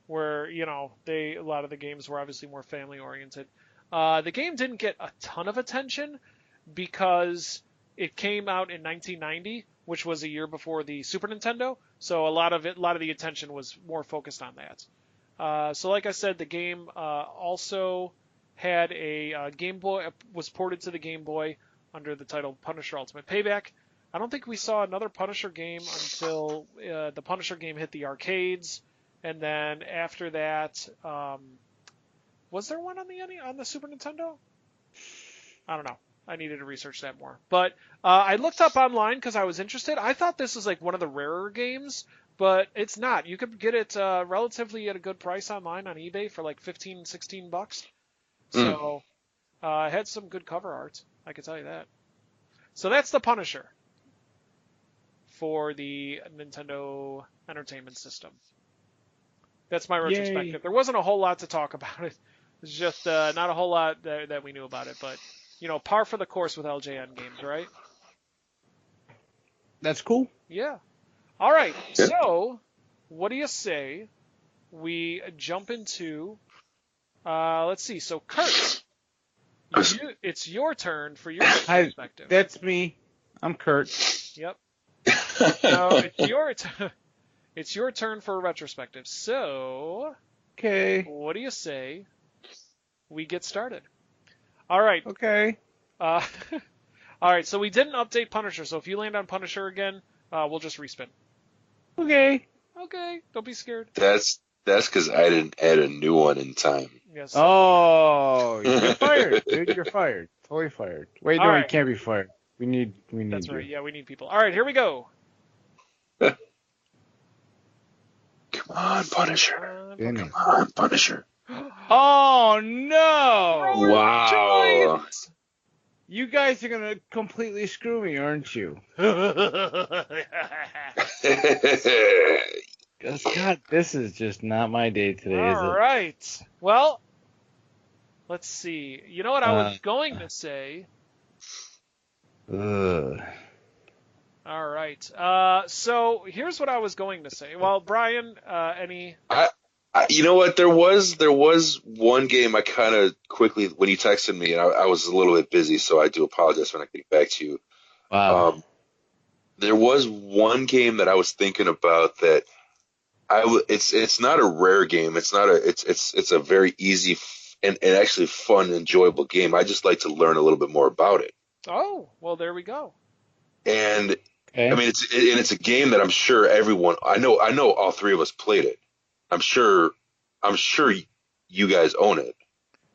where a lot of the games were obviously more family oriented. The game didn't get a ton of attention because it came out in 1990, which was a year before the Super Nintendo. So a lot of the attention was more focused on that. So like I said, the game also had a Game Boy, was ported to the Game Boy under the title Punisher Ultimate Payback. I don't think we saw another Punisher game until the Punisher game hit the arcades, and then after that, was there one on the Super Nintendo? I don't know. I needed to research that more. But I looked up online because I was interested. I thought this was like one of the rarer games, but it's not. You could get it relatively at a good price online on eBay for like $15, $16. So it had some good cover art, I can tell you that. So that's the Punisher for the Nintendo Entertainment System. That's my retrospective. Yay. There wasn't a whole lot to talk about it. It's just not a whole lot that we knew about it, but par for the course with LJN games, right? That's cool. Yeah. All right. Yeah. So, what do you say we jump into? Let's see. So, Kurt, it's your turn for your perspective. That's me. I'm Kurt. Yep. So it's your turn for a retrospective. So, Okay. what do you say we get started? All right. Okay. All right. So we didn't update Punisher. So if you land on Punisher again, we'll just respin. Okay. Okay. Don't be scared. That's because I didn't add a new one in time. Yes. Oh, you're fired, dude. You're fired. Totally fired. Wait, no, All right. you can't be fired. We need. That's you. right. Yeah, we need people. All right, here we go. Come on, Punisher. Come on, Punisher. Oh no! Wow. You guys are gonna completely screw me, aren't you? God, this is just not my day today, is it? All right. Well, let's see. You know what I was going to say? Ugh. All right. So here's what I was going to say. Well, Brian, any? You know what? There was one game I kind of quickly, when you texted me, and I was a little bit busy, so I do apologize for not getting back to you. Wow. There was one game that I was thinking about that it's not a rare game. It's not it's a very easy and actually fun, enjoyable game. I just like to learn a little bit more about it. Oh, well, there we go. And Okay. I mean, it's a game that I'm sure everyone. I know all three of us played it. I'm sure you guys own it.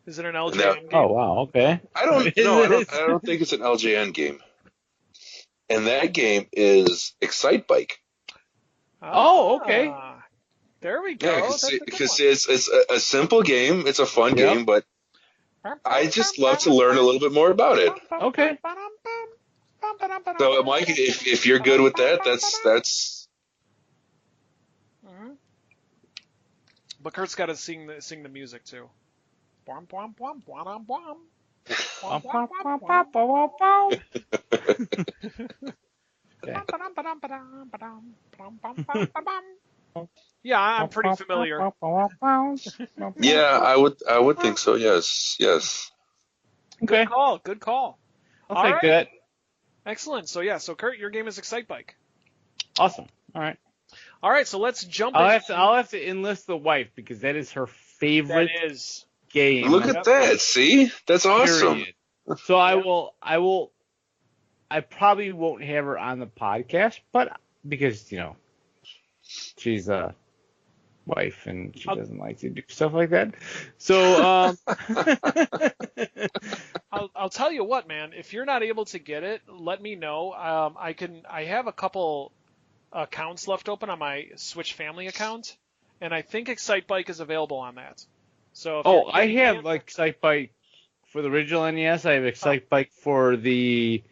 Is it an LJN game? Oh wow. Okay. I don't think it's an LJN game. And that game is Excite Bike. Oh, okay. There we go. Yeah, because it's a simple game. It's a fun game, but I just love to learn a little bit more about it. Okay. So, Mike, if you're good with that, that's. But Kurt's got to sing the music too. Bwam, bwam, bwam, bwam, bwam. Bwam, bwam, bwam, bwam. Yeah, I'm pretty familiar. Yeah, I would think so. Yes. Okay. Good call. I'll take that. Excellent. So Kurt, your game is Excite Bike. Awesome. All right. All right, so let's jump I'll have to enlist the wife because that is her favorite game. Look at that. See? That's awesome. Period. So I probably won't have her on the podcast, but because, she's a wife and she doesn't like to do stuff like that. So I'll tell you what, man, if you're not able to get it, let me know. I have a couple accounts left open on my Switch Family account, and I think Excitebike is available on that. So I have Excitebike for the original NES. I have Excitebike for the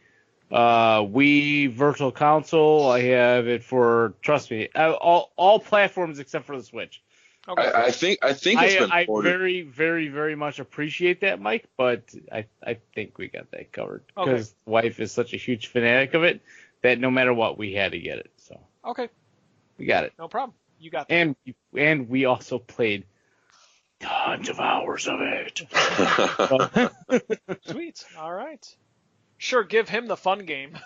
Wii Virtual Console. I have it for, trust me, all platforms except for the Switch. Okay. I think it's been ported. I very, very, very much appreciate that, Mike, but I think we got that covered because wife is such a huge fanatic of it that no matter what, we had to get it. So okay, we got it. No problem. You got that. And we also played tons of hours of it. Sweet. All right. Sure, give him the fun game.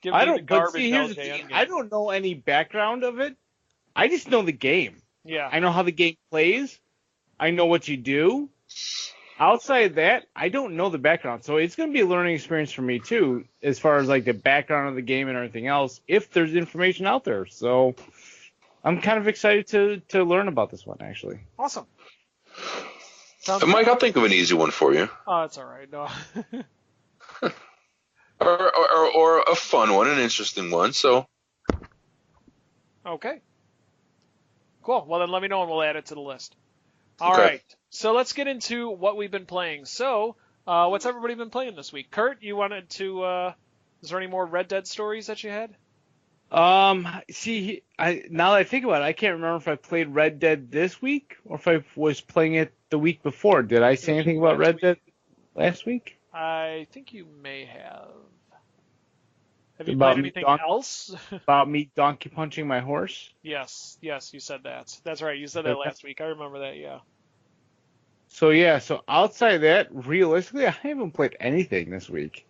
Give I me the don't. garbage But see, here's the LJN thing. game. I don't know any background of it. I just know the game. Yeah. I know how the game plays. I know what you do. Outside of that, I don't know the background. So it's going to be a learning experience for me, too, as far as like the background of the game and everything else, if there's information out there. So I'm kind of excited to learn about this one, actually. Awesome. Mike, I'll think of an easy one for you. Oh, that's all right. No. or a fun one, an interesting one. So. Okay. Cool. Well, then let me know and we'll add it to the list. All Okay. right. So let's get into what we've been playing. So, what's everybody been playing this week? Kurt, you wanted to, is there any more Red Dead stories that you had? See, now that I think about it, I can't remember if I played Red Dead this week or if I was playing it the week before. Did I say anything about Red Dead last week? I think you may have. Have you About played me anything else? About me donkey punching my horse? Yes, you said that. That's right. You said that last week. I remember that, yeah. So outside of that, realistically, I haven't played anything this week.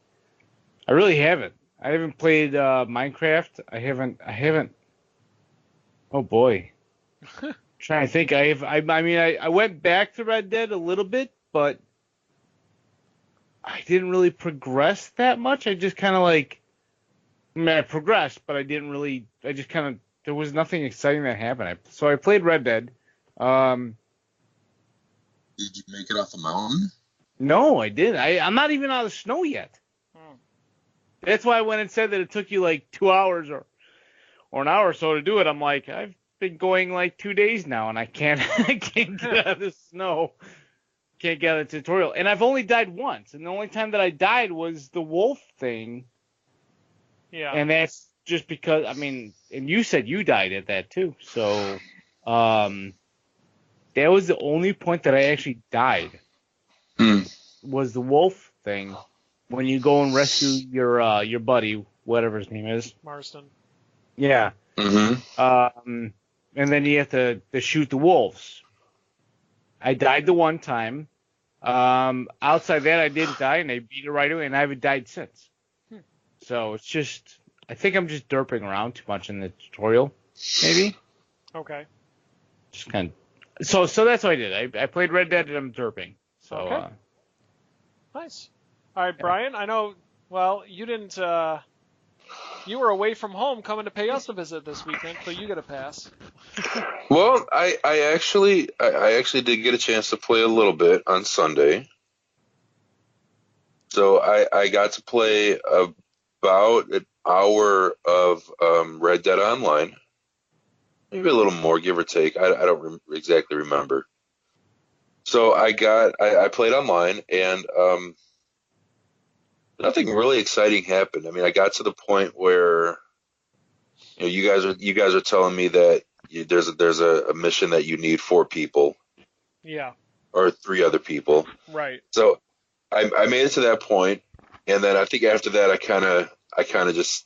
I really haven't. I haven't played Minecraft. I haven't. Oh boy. Trying to think. I went back to Red Dead a little bit, but I didn't really progress that much. I just kind of I progressed, but I didn't really. I just kind of. There was nothing exciting that happened. So I played Red Dead. Did you make it off the mountain? No, I didn't. I'm not even out of the snow yet. That's why when it said that it took you like 2 hours or an hour or so to do it, I'm like, I've been going like 2 days now, and I can't get out of the snow. Can't get out of the tutorial. And I've only died once, and the only time that I died was the wolf thing. Yeah. And that's just because, and you said you died at that too. So, that was the only point that I actually died. Was the wolf thing. When you go and rescue your buddy, whatever his name is. Marston. Yeah. Mm-hmm. And then you have to shoot the wolves. I died the one time. Outside that, I didn't die, and I beat it right away, and I haven't died since. So it's just, I think I'm just derping around too much in the tutorial, maybe. Okay. Just kind of. So that's what I did. I played Red Dead, and I'm derping. So. Okay. Nice. All right, Brian, I know, well, you didn't, you were away from home coming to pay us a visit this weekend, so you get a pass. Well, I actually did get a chance to play a little bit on Sunday. So I got to play about an hour of Red Dead Online. Maybe a little more, give or take. I don't exactly remember. So I played online, and nothing really exciting happened. I got to the point where you guys are telling me that there's a mission that you need 4 people. Yeah. Or 3 other people. Right. So I made it to that point, and then I think after that I kind of just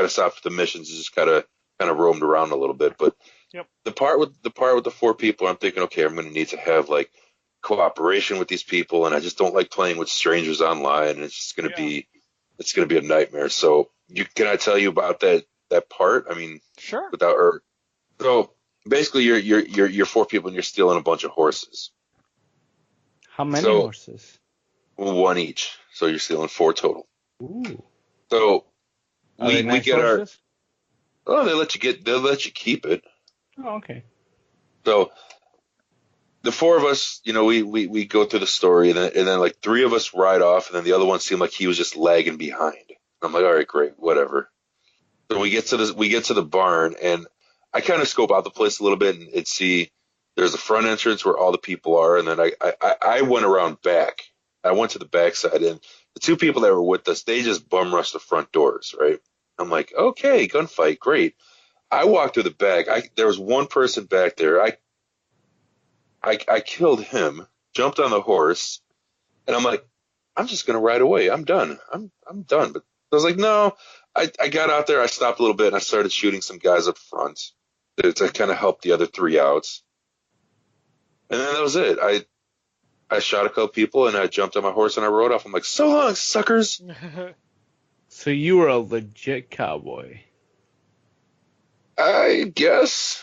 stopped the missions and just kind of roamed around a little bit. But the part with the 4 people, I'm thinking, okay, I'm going to need to have like cooperation with these people, and I just don't like playing with strangers online, and it's just going to be a nightmare. So can I tell you about that that part? I mean, Sure. So basically, you're 4 people and you're stealing a bunch of horses. How many So horses? 1 each. So you're stealing 4 total. Ooh. So Are they we nice get horses? they'll let you keep it. Oh, okay. So the 4 of us, we go through the story, and then like 3 of us ride off, and then the other one seemed like he was just lagging behind. I'm like, all right, great, whatever. So we get to the barn, and I kind of scope out the place a little bit and see there's a front entrance where all the people are, and then I went around back. I went to the back side, and the 2 people that were with us, they just bum rushed the front doors, right? I'm like, okay, gunfight, great. I walked through the back. There was one person back there. I killed him, jumped on the horse, and I'm like, I'm just gonna ride away. I'm done. I'm done. But I was like, no. I got out there. I stopped a little bit, and I started shooting some guys up front to kind of help the other 3 out. And then that was it. I shot a couple people, and I jumped on my horse and I rode off. I'm like, so long, suckers. So you were a legit cowboy. I guess.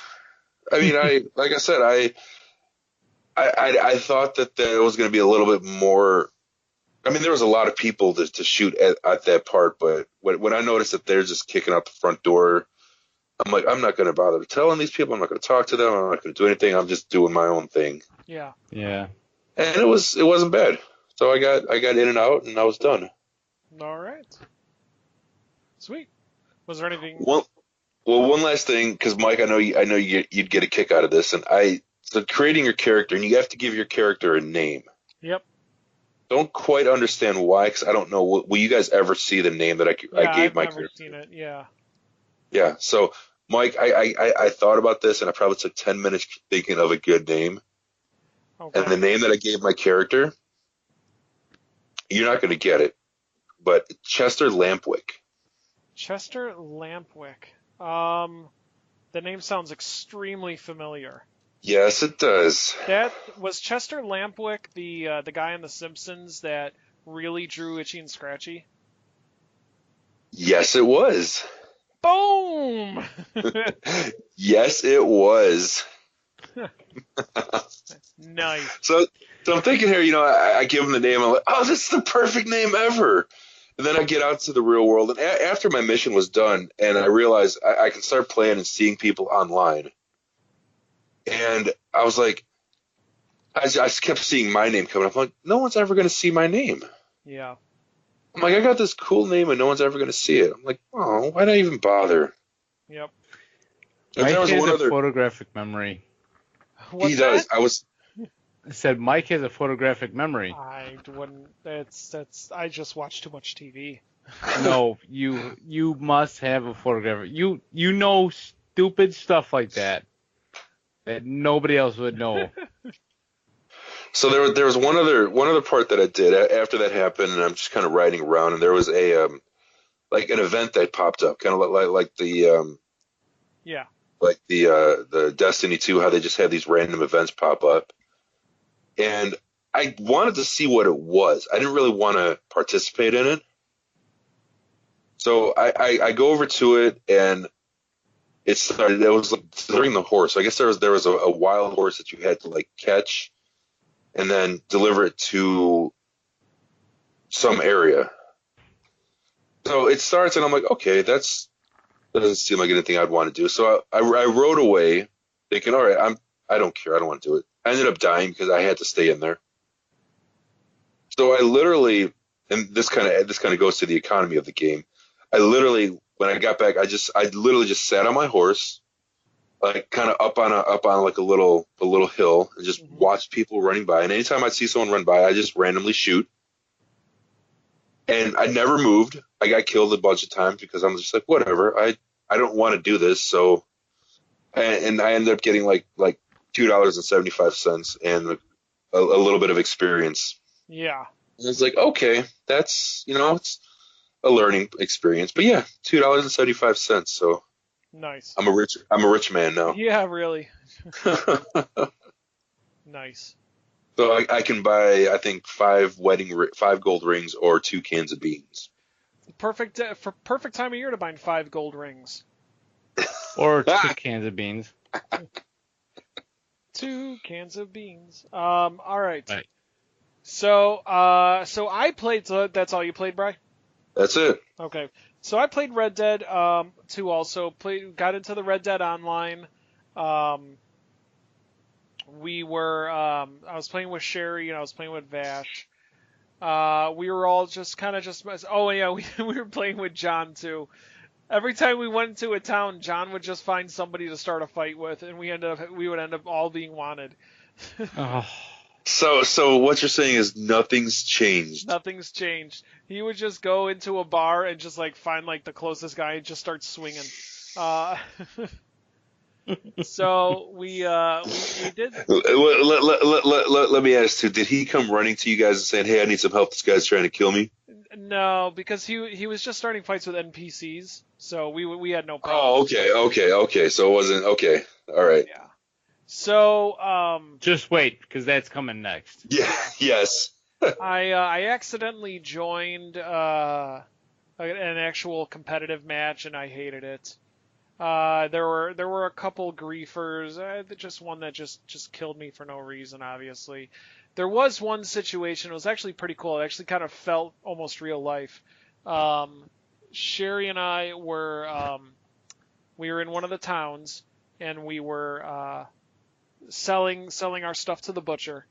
I mean, like I said, I thought that there was going to be a little bit more. I mean, there was a lot of people to shoot at that part, but when I noticed that they're just kicking out the front door, I'm like, I'm not going to bother telling these people. I'm not going to talk to them. I'm not going to do anything. I'm just doing my own thing. Yeah. Yeah. And it wasn't bad. So I got in and out, and I was done. All right. Sweet. Was there anything? Well, one last thing, because Mike, I know you'd get a kick out of this, and so creating your character, and you have to give your character a name. Yep. Don't quite understand why, because I don't know. Will you guys ever see the name that I gave my character? I've never seen it. Yeah. Yeah. So, Mike, I thought about this, and I probably took 10 minutes thinking of a good name. Okay. And the name that I gave my character, you're not going to get it, but Chester Lampwick. Chester Lampwick. The name sounds extremely familiar. Yes, it does. That was Chester Lampwick, the guy on The Simpsons that really drew Itchy and Scratchy. Yes, it was. Boom! Yes, it was. Nice. So I'm thinking here, I give him the name. I'm like, oh, this is the perfect name ever. And then I get out to the real world, and after my mission was done, and I realized I can start playing and seeing people online. And I was like, I just kept seeing my name coming up. I'm like, no one's ever going to see my name. Yeah. I'm like, I got this cool name, and no one's ever going to see it. I'm like, oh, why did I even bother? Yep. And there was Mike has one a other. photographic memory. What's He does. that? I said Mike has a photographic memory. I wouldn't. That's. I just watch too much TV. No, you must have a photographic. You know stupid stuff like that nobody else would know. So there was one other part that I did after that happened, and I'm just kind of riding around, and there was a like an event that popped up, kind of like the Yeah. like the Destiny 2, how they just had these random events pop up, and I wanted to see what it was. I didn't really want to participate in it, so I go over to it, and it started. It was like during the horse. I guess there was a wild horse that you had to like catch and then deliver it to some area. So it starts, and I'm like, okay, that doesn't seem like anything I'd want to do. So I rode away, thinking, all right, I don't care, I don't want to do it. I ended up dying because I had to stay in there. So I literally, and this kind of goes to the economy of the game. I literally, when I got back, I literally just sat on my horse, like kind of up on like a little hill, and just watched people running by. And anytime I'd see someone run by, I just randomly shoot. And I never moved. I got killed a bunch of times because I'm just like, whatever. I don't want to do this. So, and I ended up getting like $2.75 and a little bit of experience. Yeah. And it's like, okay, that's it's a learning experience. But yeah, $2.75. So Nice. I'm a rich man now. Yeah, really. Nice. So I can buy, I think, 5 gold rings or 2 cans of beans. Perfect time of year to buy 5 gold rings. Or 2 cans of beans. 2 cans of beans. All right. Right. So I played. So that's all you played, Bri? That's it. Okay. So I played Red Dead 2 also. Got into the Red Dead Online. Um, I was playing with Sherry and I was playing with Vash. We were all just kind of just. Oh yeah, we were playing with John too. Every time we went into a town, John would just find somebody to start a fight with, and we would end up all being wanted. Oh. So what you're saying is nothing's changed. Nothing's changed. He would just go into a bar and just like find like the closest guy and just start swinging. Uh, so we did. Let me ask you, did he come running to you guys and saying, "Hey, I need some help. This guy's trying to kill me"? No, because he was just starting fights with NPCs, so we had no problem. Oh, okay. So it wasn't okay. All right. Yeah. So Just wait, because that's coming next. Yeah. Yes. I accidentally joined an actual competitive match and I hated it. There were a couple griefers, just one that just killed me for no reason, obviously. There was one situation, it was actually pretty cool. It actually kind of felt almost real life. Sherry and I we were in one of the towns and we were selling our stuff to the butcher.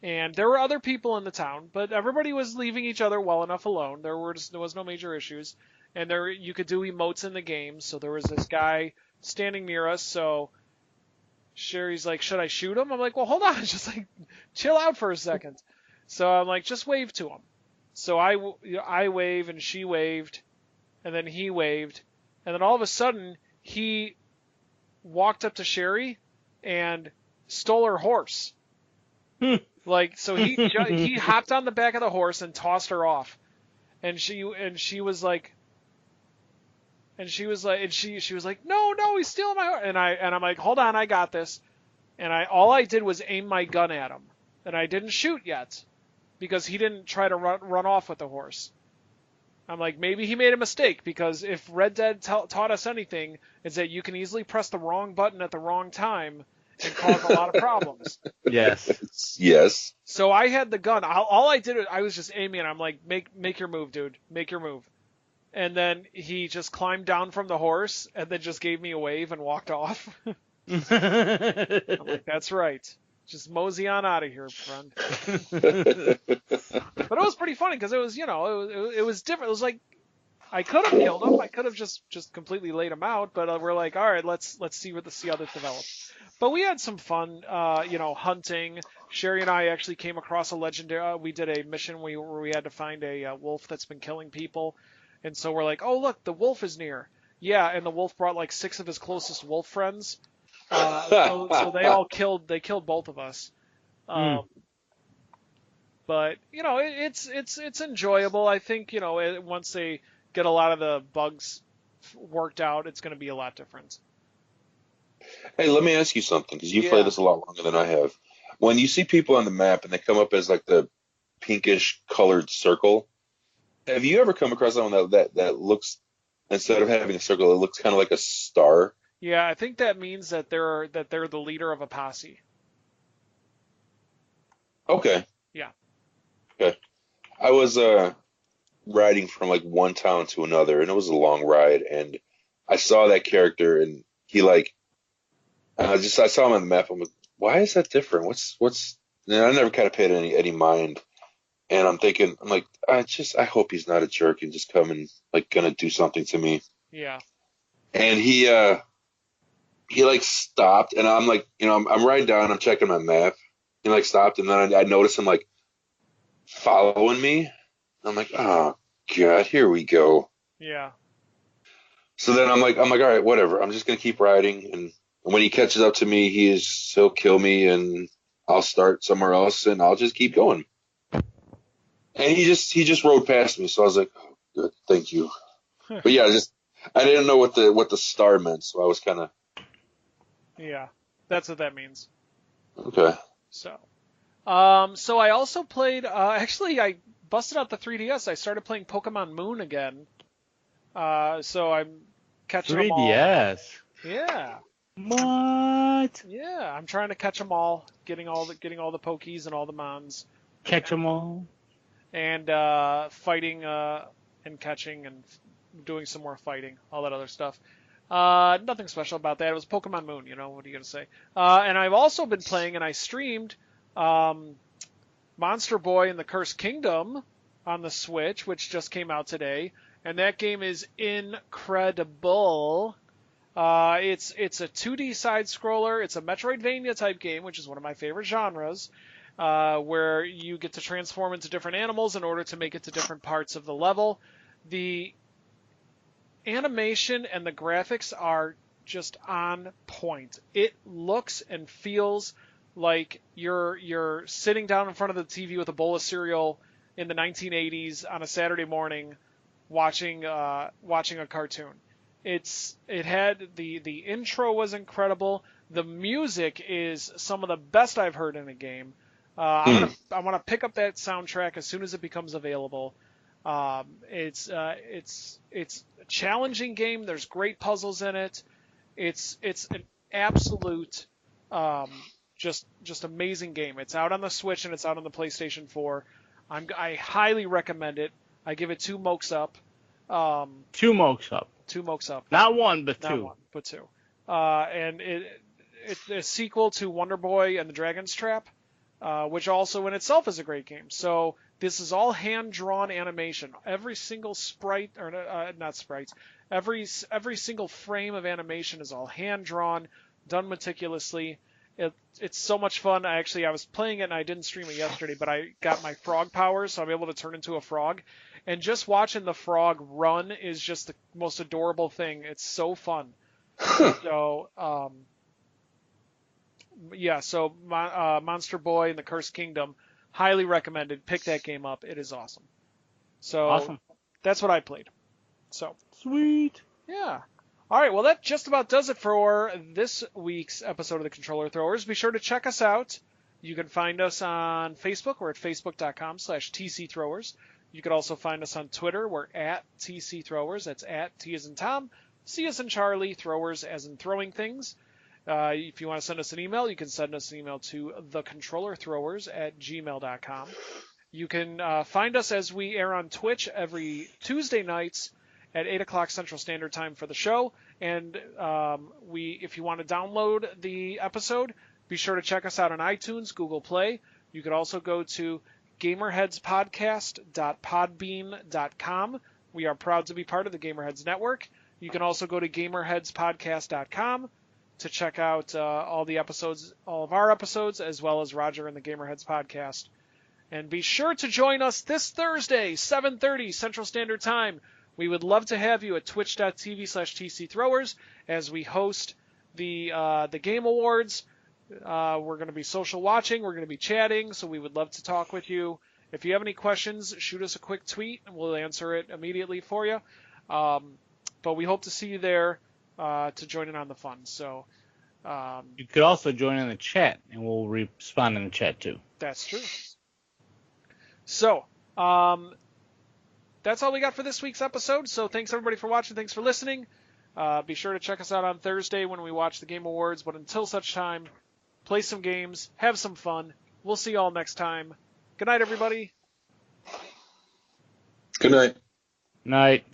And there were other people in the town, but everybody was leaving each other well enough alone. There was no major issues. And you could do emotes in the game. So there was this guy standing near us. So Sherry's like, "Should I shoot him?" I'm like, "Well, hold on, just like chill out for a second." So I'm like, "Just wave to him." So I wave and she waved, and then he waved, and then all of a sudden he walked up to Sherry and stole her horse. Like, so he hopped on the back of the horse and tossed her off, and she was like. And she was like, no, he's stealing my horse. And I'm like, hold on, I got this. And all I did was aim my gun at him, and I didn't shoot yet, because he didn't try to run off with the horse. I'm like, maybe he made a mistake, because if Red Dead taught us anything, it's that you can easily press the wrong button at the wrong time and cause a lot of problems. Yes. Yes. So I had the gun. All I did was I was just aiming, and I'm like, make your move, dude, make your move. And then he just climbed down from the horse and then just gave me a wave and walked off. I'm like, that's right. Just mosey on out of here, friend. But it was pretty funny because it was, it was different. It was like, I could have killed him. I could have just completely laid him out. But we're like, all right, let's see how this develops. But we had some fun, hunting. Sherry and I actually came across a legendary. We did a mission where we had to find a wolf that's been killing people. And so we're like, oh, look, the wolf is near. Yeah, and the wolf brought like 6 of his closest wolf friends. So they killed both of us. But it's enjoyable. I think once they get a lot of the bugs worked out, it's going to be a lot different. Hey, let me ask you something, because you've played this a lot longer than I have. When you see people on the map and they come up as like the pinkish colored circle, have you ever come across someone that looks, instead of having a circle, it looks kind of like a star? Yeah, I think that means that they're the leader of a posse. Okay. Yeah. Okay. I was riding from like one town to another, and it was a long ride, and I saw that character, and he like, I saw him on the map. I'm like, why is that different? What's? And I never kind of paid any mind. And I'm like, I hope he's not a jerk and just come and like gonna do something to me. Yeah. And he like stopped, and I'm like, I'm riding down, I'm checking my map. He like stopped, and then I noticed him like following me. I'm like, oh God, here we go. Yeah. So then I'm like, all right, whatever. I'm just gonna keep riding, and when he catches up to me, he'll kill me, and I'll start somewhere else, and I'll just keep going. And he just rode past me, so I was like, oh, good, thank you. But yeah, I didn't know what the star meant, so I was kind of. Yeah, that's what that means. Okay. So I also played. Actually, I busted out the 3DS. I started playing Pokemon Moon again. So I'm catching them all. 3DS. Yeah. What? Yeah, I'm trying to catch them all, getting all the Pokies and all the Mons, Catch 'em all. and fighting and catching and doing some more fighting, all that other stuff. Nothing special about that. It was Pokemon Moon, what are you gonna say? And I've also been playing, and I streamed Monster Boy and the Cursed Kingdom on the Switch, which just came out today, and that game is incredible. It's a 2D side scroller. It's a Metroidvania type game, which is one of my favorite genres, where you get to transform into different animals in order to make it to different parts of the level. The animation and the graphics are just on point. It looks and feels like you're sitting down in front of the TV with a bowl of cereal in the 1980s on a Saturday morning, watching a cartoon. It had the intro was incredible. The music is some of the best I've heard in a game. I want to pick up that soundtrack as soon as it becomes available. It's a challenging game. There's great puzzles in it. It's an absolute just amazing game. It's out on the Switch and it's out on the PlayStation 4. I highly recommend it. I give it 2 mokes up. 2 mokes up. 2 mokes up. Not 1, but 2. Not 1, but 2. And it's a sequel to Wonder Boy and the Dragon's Trap, which also in itself is a great game. So this is all hand-drawn animation. Every single sprite, or not sprites, every single frame of animation is all hand-drawn, done meticulously. It's so much fun. I was playing it and I didn't stream it yesterday, but I got my frog powers, so I'm able to turn into a frog. And just watching the frog run is just the most adorable thing. It's so fun. So, so Monster Boy and the Cursed Kingdom, highly recommended. Pick that game up. It is awesome. So Awesome. That's what I played. So Sweet. yeah. All right, well, that just about does it for this week's episode of the Controller Throwers. Be sure to check us out. You can find us on Facebook. We're at facebook.com/TCThrowers. You can also find us on Twitter. We're at TCThrowers. That's at T as in Tom, C as in Charlie, Throwers as in throwing things. If you want to send us an email, you can send us an email to thecontrollerthrowers@gmail.com. You can find us as we air on Twitch every Tuesday nights at 8 o'clock Central Standard Time for the show. And if you want to download the episode, be sure to check us out on iTunes, Google Play. You could also go to gamerheadspodcast.podbean.com. We are proud to be part of the Gamerheads Network. You can also go to gamerheadspodcast.com to check out all of our episodes, as well as Roger and the Gamerheads podcast. And be sure to join us this Thursday, 7:30 Central Standard Time. We would love to have you at twitch.tv/TCThrowers as we host the Game Awards. We're going to be social watching. We're going to be chatting, so we would love to talk with you. If you have any questions, shoot us a quick tweet, and we'll answer it immediately for you. But we hope to see you there to join in on the fun. So you could also join in the chat, and we'll respond in the chat too. That's true. So that's all we got for this week's episode. So thanks everybody for watching. Thanks for listening. Be sure to check us out on Thursday when we watch the Game Awards. But until such time, play some games, have some fun. We'll see you all next time. Good night, everybody. Good night. Night.